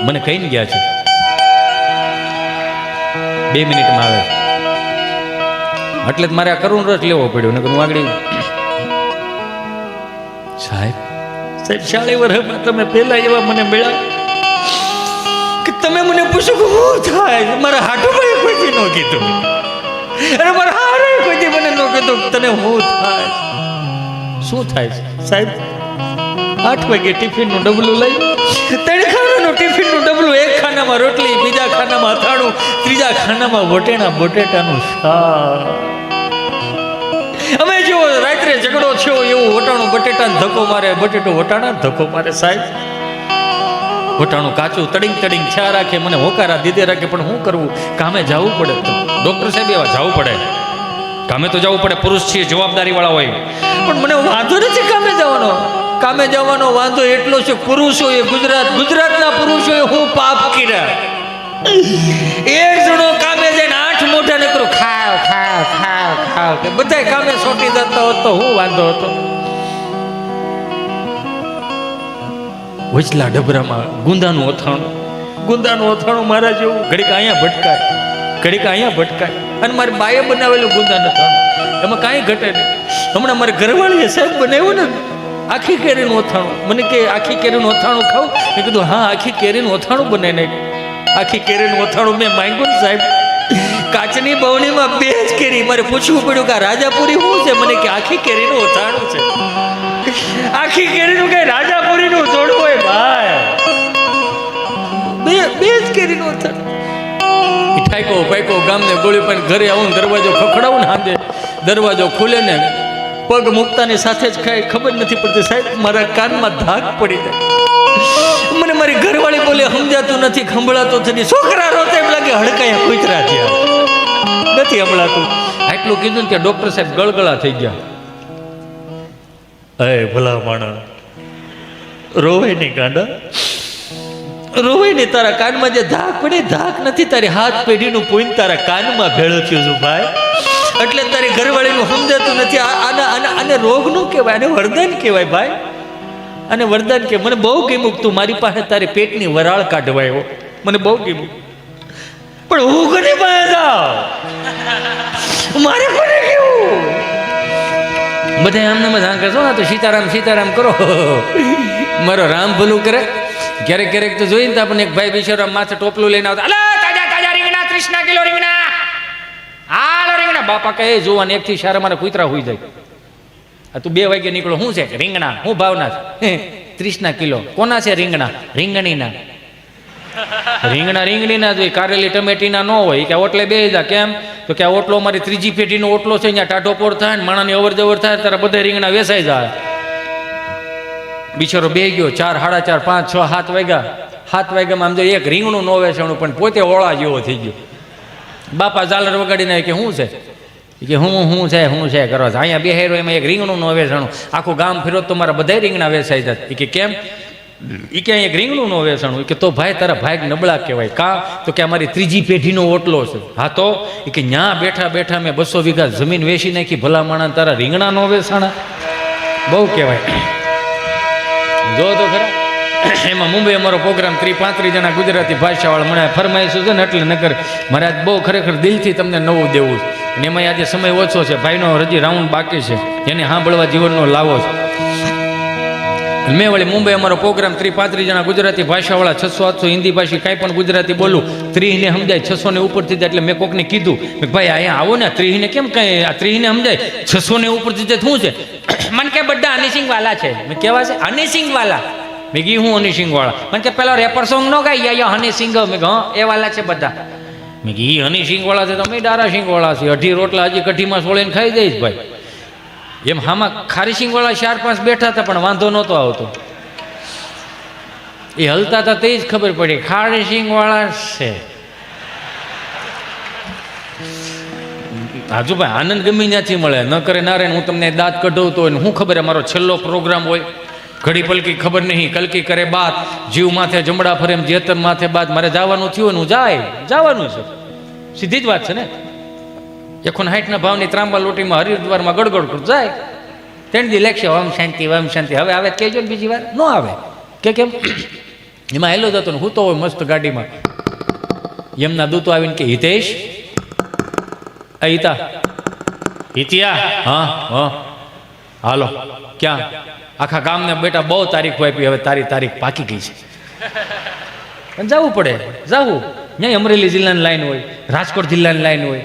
મને કહીને ગયા છે 2 મિનિટમાં આવે. એટલે મારે આ કરુણ રસ લેવો પડ્યો. ને હું આગળ સાહેબ શાળી વર્ષમાં તમે પહેલા એવા મને મળ્યા કે તમે મને પૂછ્યું કે શું થાય. મારા હાટુભાઈ કોઈથી ન કીધું, અરે મારા હારે કોઈથી મને ન કીધું તને શું થાય. શું થાય સાહેબ? 8 વાગે ટિફિનનું ડબલું લઈ, 3 ખાનાનું ટિફિનનું ડબલું, 1 ખાનામાં રોટલી, બીજા ખાનામાં અથાણું, ત્રીજા ખાનામાં બટેટાનું શાક. અમે જો રાત્રે ઝઘડો થયો એવું વટાણું બટેટાને ધક્કો મારે, બટેટો વટાણા ધક્કો મારે. સાહેબ વટાણું કાચું તડિંગ છા રાખે, મને હોકારા દીધે રાખે. પણ શું કરવું, કામે જવું પડે. ડૉક્ટર સાહેબ એવા જવું પડે, કામે તો જવું પડે. પુરુષ છીએ, જવાબદારી વાળા હોય. પણ મને વાંધો નથી કામે જવાનો. કામે જવાનો વાંધો એટલો છે, પુરુષોએ ગુજરાતના પુરુષોએ હું પાપ કર્યા. એક જણો કામે જઈને 8 મોઢા ને કરું ખાવ કે બધા કામે સોટી જતા હોત તો હું વાંધો હતો. વચલા ડબરામાં ગુંદાનું અથાણું મારા જેવું ઘડીક અહીંયા ભટકાય, ઘડીક અહીંયા ભટકાય. અને મારી બાએ બનાવેલું ગુંદાનું અથાણું, એમાં કાંઈ ઘટે નહીં. હમણાં મારે ઘરવાળીએ સાહેબ બનાવ્યું ને આખી કેરીનું અથાણું. મને કે આખી કેરીનું અથાણું ખાવું? મેં કીધું હા, આખી કેરીનું અથાણું બનાવીને. આખી કેરીનું અથાણું મેં માંગ્યું ને સાહેબ, કાચની બવણીમાં 2 જ કેરી. મારે પૂછવું પડ્યું કે આ રાજાપુરી શું છે? મને કે આખી કેરીનું અથાણું છે. આખી કેરીનું કઈ રાજાપુરીનું જોડવું હોય ભાઈ? 2 જ કેરીનું અથાણું. ઠાઈકો ગામને ગોળી પણ ઘરે આવું, દરવાજો ખખડાવું ને, હાંજે દરવાજો ખુલે ને પગ મૂકતાની સાથે જ કાંઈ ખબર નથી પડતી સાહેબ, મારા કાનમાં ધાક પડી જાય. મને મારી ઘરવાળી બોલે સમજાતું નથી, સંભળાતું નથી. છોકરા રોતે એમ લાગે હડકાયા કૂતરા થયા, નથી સંભળાતું. આટલું કીધું ને ત્યાં ડૉક્ટર સાહેબ ગળગળા થઈ ગયા. અરે ભલા માણસ, રોવે નહીં ગાંડા, રોવે નહીં. તારા કાનમાં જે ધાક પડી, ધાક નથી, તારી હાથ પેઢીનું પોઈન્ટ તારા કાનમાં ભેળો થયો છું ભાઈ. એટલે તારી ઘરવાળીનું સમજાતું નથી. આને રોગ નું કહેવાય, આને વરદાન કહેવાય ભાઈ. અને વરદાન કે મને બહુ ગમ્યું તું મારી પાસે તારી પેટની વરાળ કાઢવાયો, મને બહુ ગમ્યું. પણ હું કોની પાસે જાઉં? મારે કોને કેવું? બધા આમને મજા કરશો ને તો સીતારામ કરો. મારો રામ ભલું કરે. ક્યારેક તો જોઈને તો આપણને એક ભાઈ બિચારો માથે ટોપલું લઈને આવતા, અલા તાજા રીંગણા 30 કિલો રીંગણા, હાલો રીંગણા. બાપા કહે જોવાને એક થી સારા મારા કૂતરા હોઈ જાય. આ તું 2 વાગે નીકળો, શું છે રીંગણા, હું ભાવના 30 કિલો. કોના છે રીંગણા? રીંગણીના. રીંગણા રીંગણીના જ હોય, કારેલી ટમેટીના ન હોય. કે ઓટલે બે જા. કેમ? તો કે આ ઓટલો મારી 3જી પેઢીનો ઓટલો છે, અહીંયા ટાઢો પોર થાય ને માણાની અવર જવર થાય ત્યારે બધા રીંગણા વેસાઈ જાય. બિચારો બે ગયો 4, 4:30, 5, 6, 7 વાગ્યા. 7 વાગ્યામાં આમ જો એક રીંગણું ન વેચાણું, પણ પોતે ઓળા જેવો થઈ ગયો. બાપા ઝાલર વગાડીને કે શું છે? કે હું છે કરવા છે અહીંયા બેહેરો, એમાં એક રીંગણું ન વેચાણું. આખું ગામ ફેરો તો મારા બધા રીંગણા વેચાઈ જાય. કે કેમ? એ કે એક રીંગણું ન વેચાણું. કે તો ભાઈ તારા ભાઈ નબળા કહેવાય. કા? તો કે અમારી 3જી પેઢીનો ઓટલો છે. હા તો એ કે ન્યા બેઠા બેઠા મેં 200 વીઘા જમીન વેચી નાખી, ભલા માણા તારા રીંગણા ન વેચાણા? બહુ કહેવાય. જો તો ખરા. એમાં મુંબઈ અમારો પ્રોગ્રામ 30-35 જણા ગુજરાતી ભાષાવાળા મને ફરમાઈશું છે ને, એટલે નકર મારે આજ બહુ ખરેખર દિલથી તમને નવું દેવું છે. અને એમાં આજે સમય ઓછો છે, ભાઈનો હજી રાઉન્ડ બાકી છે, એને સાંભળવા જીવનનો લાવો છે. મેં વળી મુંબઈ અમારો પ્રોગ્રામ 30-35 જણા ગુજરાતી ભાષાવાળા, 600-800 હિન્દી ભાષી કાંઈ પણ ગુજરાતી બોલું, 30 ને સમજાય, 600 ને ઉપરથી જાય. એટલે મેં કોકને કીધું ભાઈ અહીંયા આવો ને, 30 ને કેમ કઈ, આ 30 ને સમજાય, 600 ને ઉપરથી જાય શું છે? મને કે બધા હનીસિંગ વાલા છે. મેં કેવા છે? હનીસિંગ વાલા. મેં કી હું હનીસિંગ વાળા? મને કે પેલો રેપર સોંગ નો ગાય યા હનીસિંગ. મેં હા એ વાલા છે બધા. મેં કી હનીસિંગ વાળા છે, તમે ડારા સિંગ વાળા છે. 18 રોટલા હજી કઢીમાં સોળીને ખાઈ જઈશ ભાઈ. એમ હામાં ખારી સિંગ વાળા 4-5 બેઠા હતા, પણ વાંધો નહોતો આવતો. એ હલતા હતા તે જ ખબર પડી ખારી સિંગ વાળા છે. હાજુ ભાઈ આનંદ ગમે ત્યાંથી મળે, ન કરે ના રે. હું તમને દાંત કઢાવતો હોય ને હું ખબર, મારો છેલ્લો પ્રોગ્રામ હોય, ઘડી પલકી ખબર નહીં, કલકી કરે બાત, જીવ માથે જમડા ફરે એમ જેતર માથે બાત. મારે જવાનું થયું ને હું જવાનું છે, સીધી જ વાત છે ને. 160 ભાવની ત્રાંબા લોટીમાં હરિદ્વારમાં ગડગડ કર જાય. 3 દી લેખશે ઓમ શાંતિ ઓમ શાંતિ. હવે આવે કહેજો ને બીજી વાર ન આવે. કે કેમ? એમાં હેલો જતો ને હું તો હોય મસ્ત ગાડીમાં. એમના દૂતો આવીને કે હિતેશ, હિતિયા, હા હાલો. ક્યાં? આખા ગામને બેટા બહુ તારીખ આપી, હવે તારી તારીખ પાકી ગઈ છે. જવું પડે, જવું. ન્યાય અમરેલી જિલ્લાની લાઈન હોય, રાજકોટ જિલ્લાની લાઈન હોય,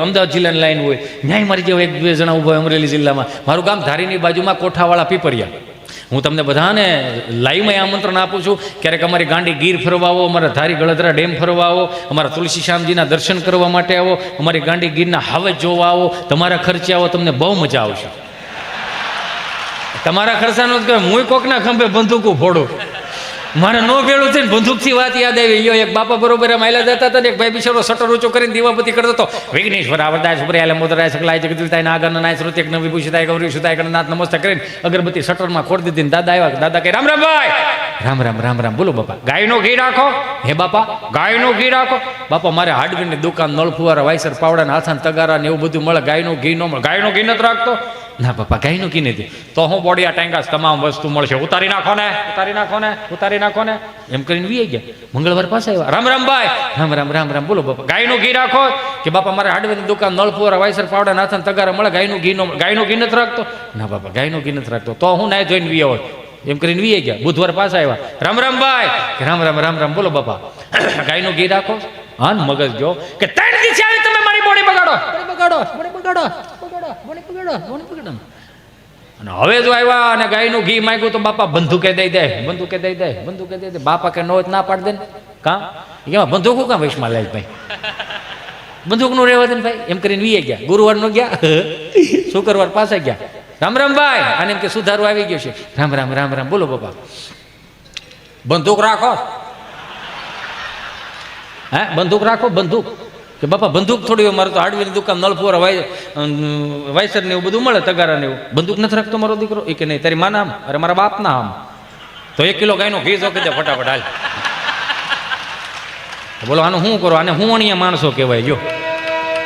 અમદાવાદ જિલ્લાની લાઈન હોય. ન્યાય મારી જેવા 1-2 જણા ઊભા હોય અમરેલી જિલ્લામાં. મારું ગામ ધારીની બાજુમાં કોઠાવાળા પીપરિયા. હું તમને બધાને લાઈવમાં આમંત્રણ આપું છું. ક્યારેક અમારી ગાંડી ગીર ફરવા આવો, અમારા ધારી ગળધરા ડેમ ફરવા આવો, અમારા તુલસી શ્યામજીના દર્શન કરવા માટે આવો, અમારી ગાંડી ગીરના હાવજ જોવા આવો, તમારા ખર્ચે આવો, તમને બહુ મજા આવશે. તમારા ખર્ચાનો જ કહે, હું કોકના ખંભે બંદૂકો ફોડું. મારે નો ભેળું થઈને બંદૂકથી વાત યાદ આવી. એક બાપા બરોબર માયલા જતા હતા ને એક ભાઈ બિચારો શટર ઊંચો કરીને દીવાબત્તી કરતો હતો. વિઘ્નેશ્વર આવરદાય સુપ્રિયાલે મોદરાય સકલાય જગદીતાય નાગન નાય શ્રુતિક નવી ભૂષિતાય ગૌરી સુતાય ગણનાથ નમસ્તે કરીને અગરબત્તી શટરમાં ખોડ દીધી. દાદા આવ્યા. દાદા કહે રામ રામ ભાઈ. રામ રામ રામ રામ. બોલો બાપા. ગાયનું ઘી રાખો. હે બાપા ગાયનું ઘી રાખો. બાપા મારે હાર્ડવેરની દુકાન, નળ ફુવારા, વાયસર પાવડા, હાથાન તગારા ને એવું બધું મળે. ગાયનું ઘી ન મળે. ગાયનું ઘી નથી રાખતો? ના બાપા ગાયનું ઘી નથી. તો હું બોડિયા ટાંગાસ તમામ વસ્તુ મળશે. ઉતારી નાખો ને, ઉતારી નાખો ને, ઉતારી નાખો ને. એમ કરીને વી ગયા. મંગળવાર પાસે આવ્યા. રામ રામ ભાઈ. રામ રામ રામ રામ. બોલો બાપા. ગાયનું ઘી રાખો. કે બાપા મારે હાર્ડવેરની દુકાન, નળ ફુવારા, વાયસર પાવડા, હાથાન તગારા મળે. ગાયનું ઘી નો, ગાયનું ઘી નથી રાખતો? ના બાપા ગાયનું ઘી નથી રાખતો. તો હું નાય જોઈને વી આવો. એમ કરીને વી ગયા. બુધવાર પાસે આવ્યા. રામ રામ ભાઈ. રામ રામ રામ રામ. બોલો બાપા. ગાયનું ઘી રાખો. હા મગજ જો કે 3 દિવસ આવી તમે મારી બોડી બગાડો, બગાડો, બોડી બગાડો, બગાડો, બોડી બગાડો, બોડી બગાડો. અને હવે જો આવ્યા અને ગાયનું ઘી માંગ્યું તો બાપા બંદૂકે દઈ દે, બંદૂકે દઈ દે, બંદૂકે દઈ દે. બાપા કે નો ના પાડ દે ને. કા એમાં બંદૂક કાં વૈશમાં લાય ભાઈ? બંદૂક નું રહેવા દે ને ભાઈ. એમ કરીને વી ગયા. ગુરુવાર નો ગયા, શુક્રવાર પાસે ગયા. રામ રામ ભાઈ. અને એમ કે સુધારો આવી ગયો છે. રામ રામ રામ રામ. બોલો બાપા. બંદૂક રાખો. હા બંદૂક રાખો. બંદૂક કે બાપા બંદૂક થોડી હોય. મારે તો હાર્ડવેરની દુકાન, નળફુવારા, વાયસર ને એવું બધું મળે, તગારા ને એવું. બંદૂક નથી રાખતો મારો દીકરો? એ કે નહીં. તારી માના આમ? અરે મારા બાપના આમ. તો 1 કિલો ગાયનો ઘી જોકી દે ફટાફટ હાલ. બોલો આનું શું કરો? આને હું અણિયા માણસો કહેવાય. જો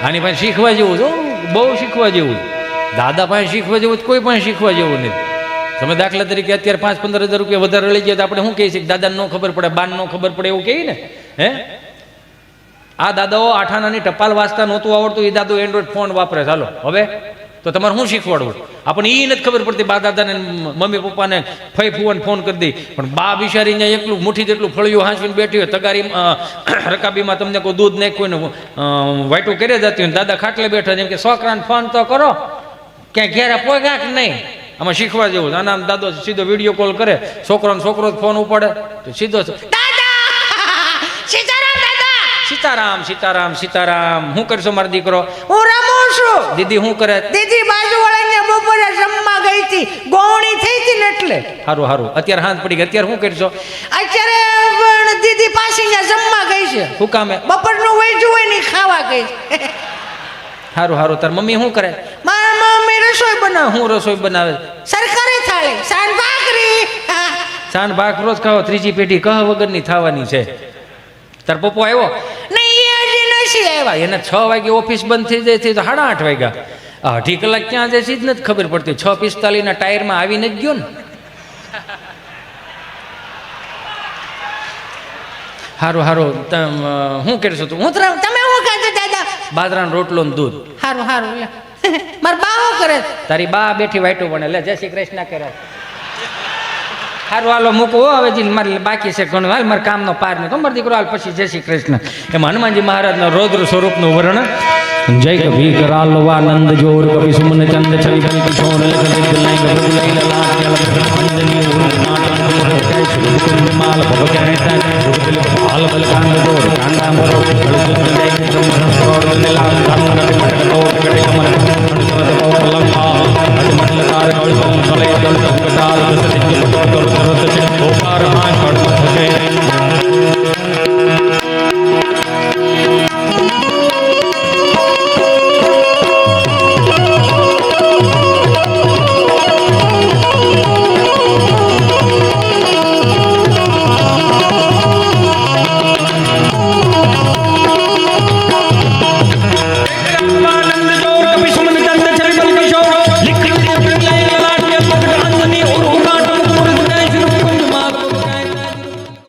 આની પાસે શીખવા જેવું જો, બહુ શીખવા જેવું. દાદા પાસે શીખવા જેવું કોઈ પણ શીખવા જેવું નથી. તમે દાખલા તરીકે અત્યારે 5-15 હજાર રૂપિયા વધારે લઈ ગયા તો આપણે શું કહીએ છીએ? દાદાને ન ખબર પડે, બાને ન ખબર પડે એવું કહીએ ને. હે આ દાદાઓ 8 આનાની ટપાલ વાંચતા નહોતું આવડતું, એ દાદો એન્ડ્રોઈડ ફોન વાપરે. ચાલો હવે તો તમારે શું શીખવાડવું? આપણને એ નથી ખબર પડતી. બા દાદાને મમ્મી પપ્પાને ફઈ ફૂવાને ફોન કરી દઈ, પણ બા બિચારી અહીંયા એકલું મુઠ્ઠી જેટલું ફળિયું હાંસવીને બેઠી હોય, તગારી રકાબીમાં તમને કોઈ દૂધ નાખ્યું ને વાટું કરી જતી હોય, દાદા ખાટલે બેઠા, જેમ કે છોકરાને ફોન તો કરો, ક્યાંય ઘેરે પોગા કે નહીં. આમાં શીખવા જેવું. આના દાદો સીધો વિડીયો કોલ કરે, છોકરો ફોન ઉપાડે તો સીધો સીતારામ સીતારામ સીતારામ. શું કરશો મારો દીકરો? હું રમું છું. દીદી શું કરે? દીદી બાજુ વાળાને બપોરે જમવા ગઈ હતી, ગોવણી થઈ હતી ને એટલે. હારું હારું. અત્યારે હાથ પડી ગઈ, અત્યારે શું કરશો? અત્યારે પણ દીદી પાછી ત્યાં જમવા ગઈ છે. શું કામે? બપોરનું વૈજું હોય ને ખાવા ગઈ છે. હારું હારું. તાર મમ્મી શું કરે? મારા મમ્મી રસોઈ બનાવે. હું રસોઈ બનાવે? સરકારી થાળી, સાન ભાખરી. સાન ભાખ રોજ ખાઓ, ત્રીજી પેઢી કહ વગરની થવાની છે. તાર પપ્પો આવ્યો? નહીં, હજી નથી આવ્યા. એને 6 વાગે ઓફિસ બંધ થઈ જાય છે તો 8:30 વાગ્યા. 2.5 કલાક ક્યાં જાય છે જ નથી ખબર પડતી. 6:45 ના ટાયરમાં આવીને જ ગયો ને. હારું હારું. શું કરશો તું? તમે શું ખાધું દાદા? બાજરાનો રોટલો ને દૂધ. હારું હારું. મારા બા શું કરે? તારી બા બેઠી વાઈટું ભણે. લે, જય શ્રી કૃષ્ણ કરે. હારું હાલો મૂકવો હવે જી, મારે બાકી છે ઘણું. હાલ મારે કામનો પાર નહીં. તમારો દીકરો હાલ પછી જય શ્રી કૃષ્ણ. એમાં હનુમાનજી મહારાજના રૌદ્ર સ્વરૂપનું વર્ણન. જય કભી કરાલ વાનંદ જોર કભી સુમન ચંદ છવિ બન કિશોર લખ દિલ લઈ ગભુ લઈ લલા જલ ભ્રમંજની ઉર નાટન જય શ્રી કૃષ્ણ માલ ભવ કહેતા ગુરદિલ હાલ બલ કાંડ જોર કાંડા મરો ગળજુદ જય બ્રહ્મ સ્વર દિલાલ ધન ગટ મટ તો ગટ કમર હડસરત પૌલંગા હડ મંડલ તાર ગળ બલ સલે ગળ કટાલ સિદ્ધ તો સરત સિદ્ધ ઓપાર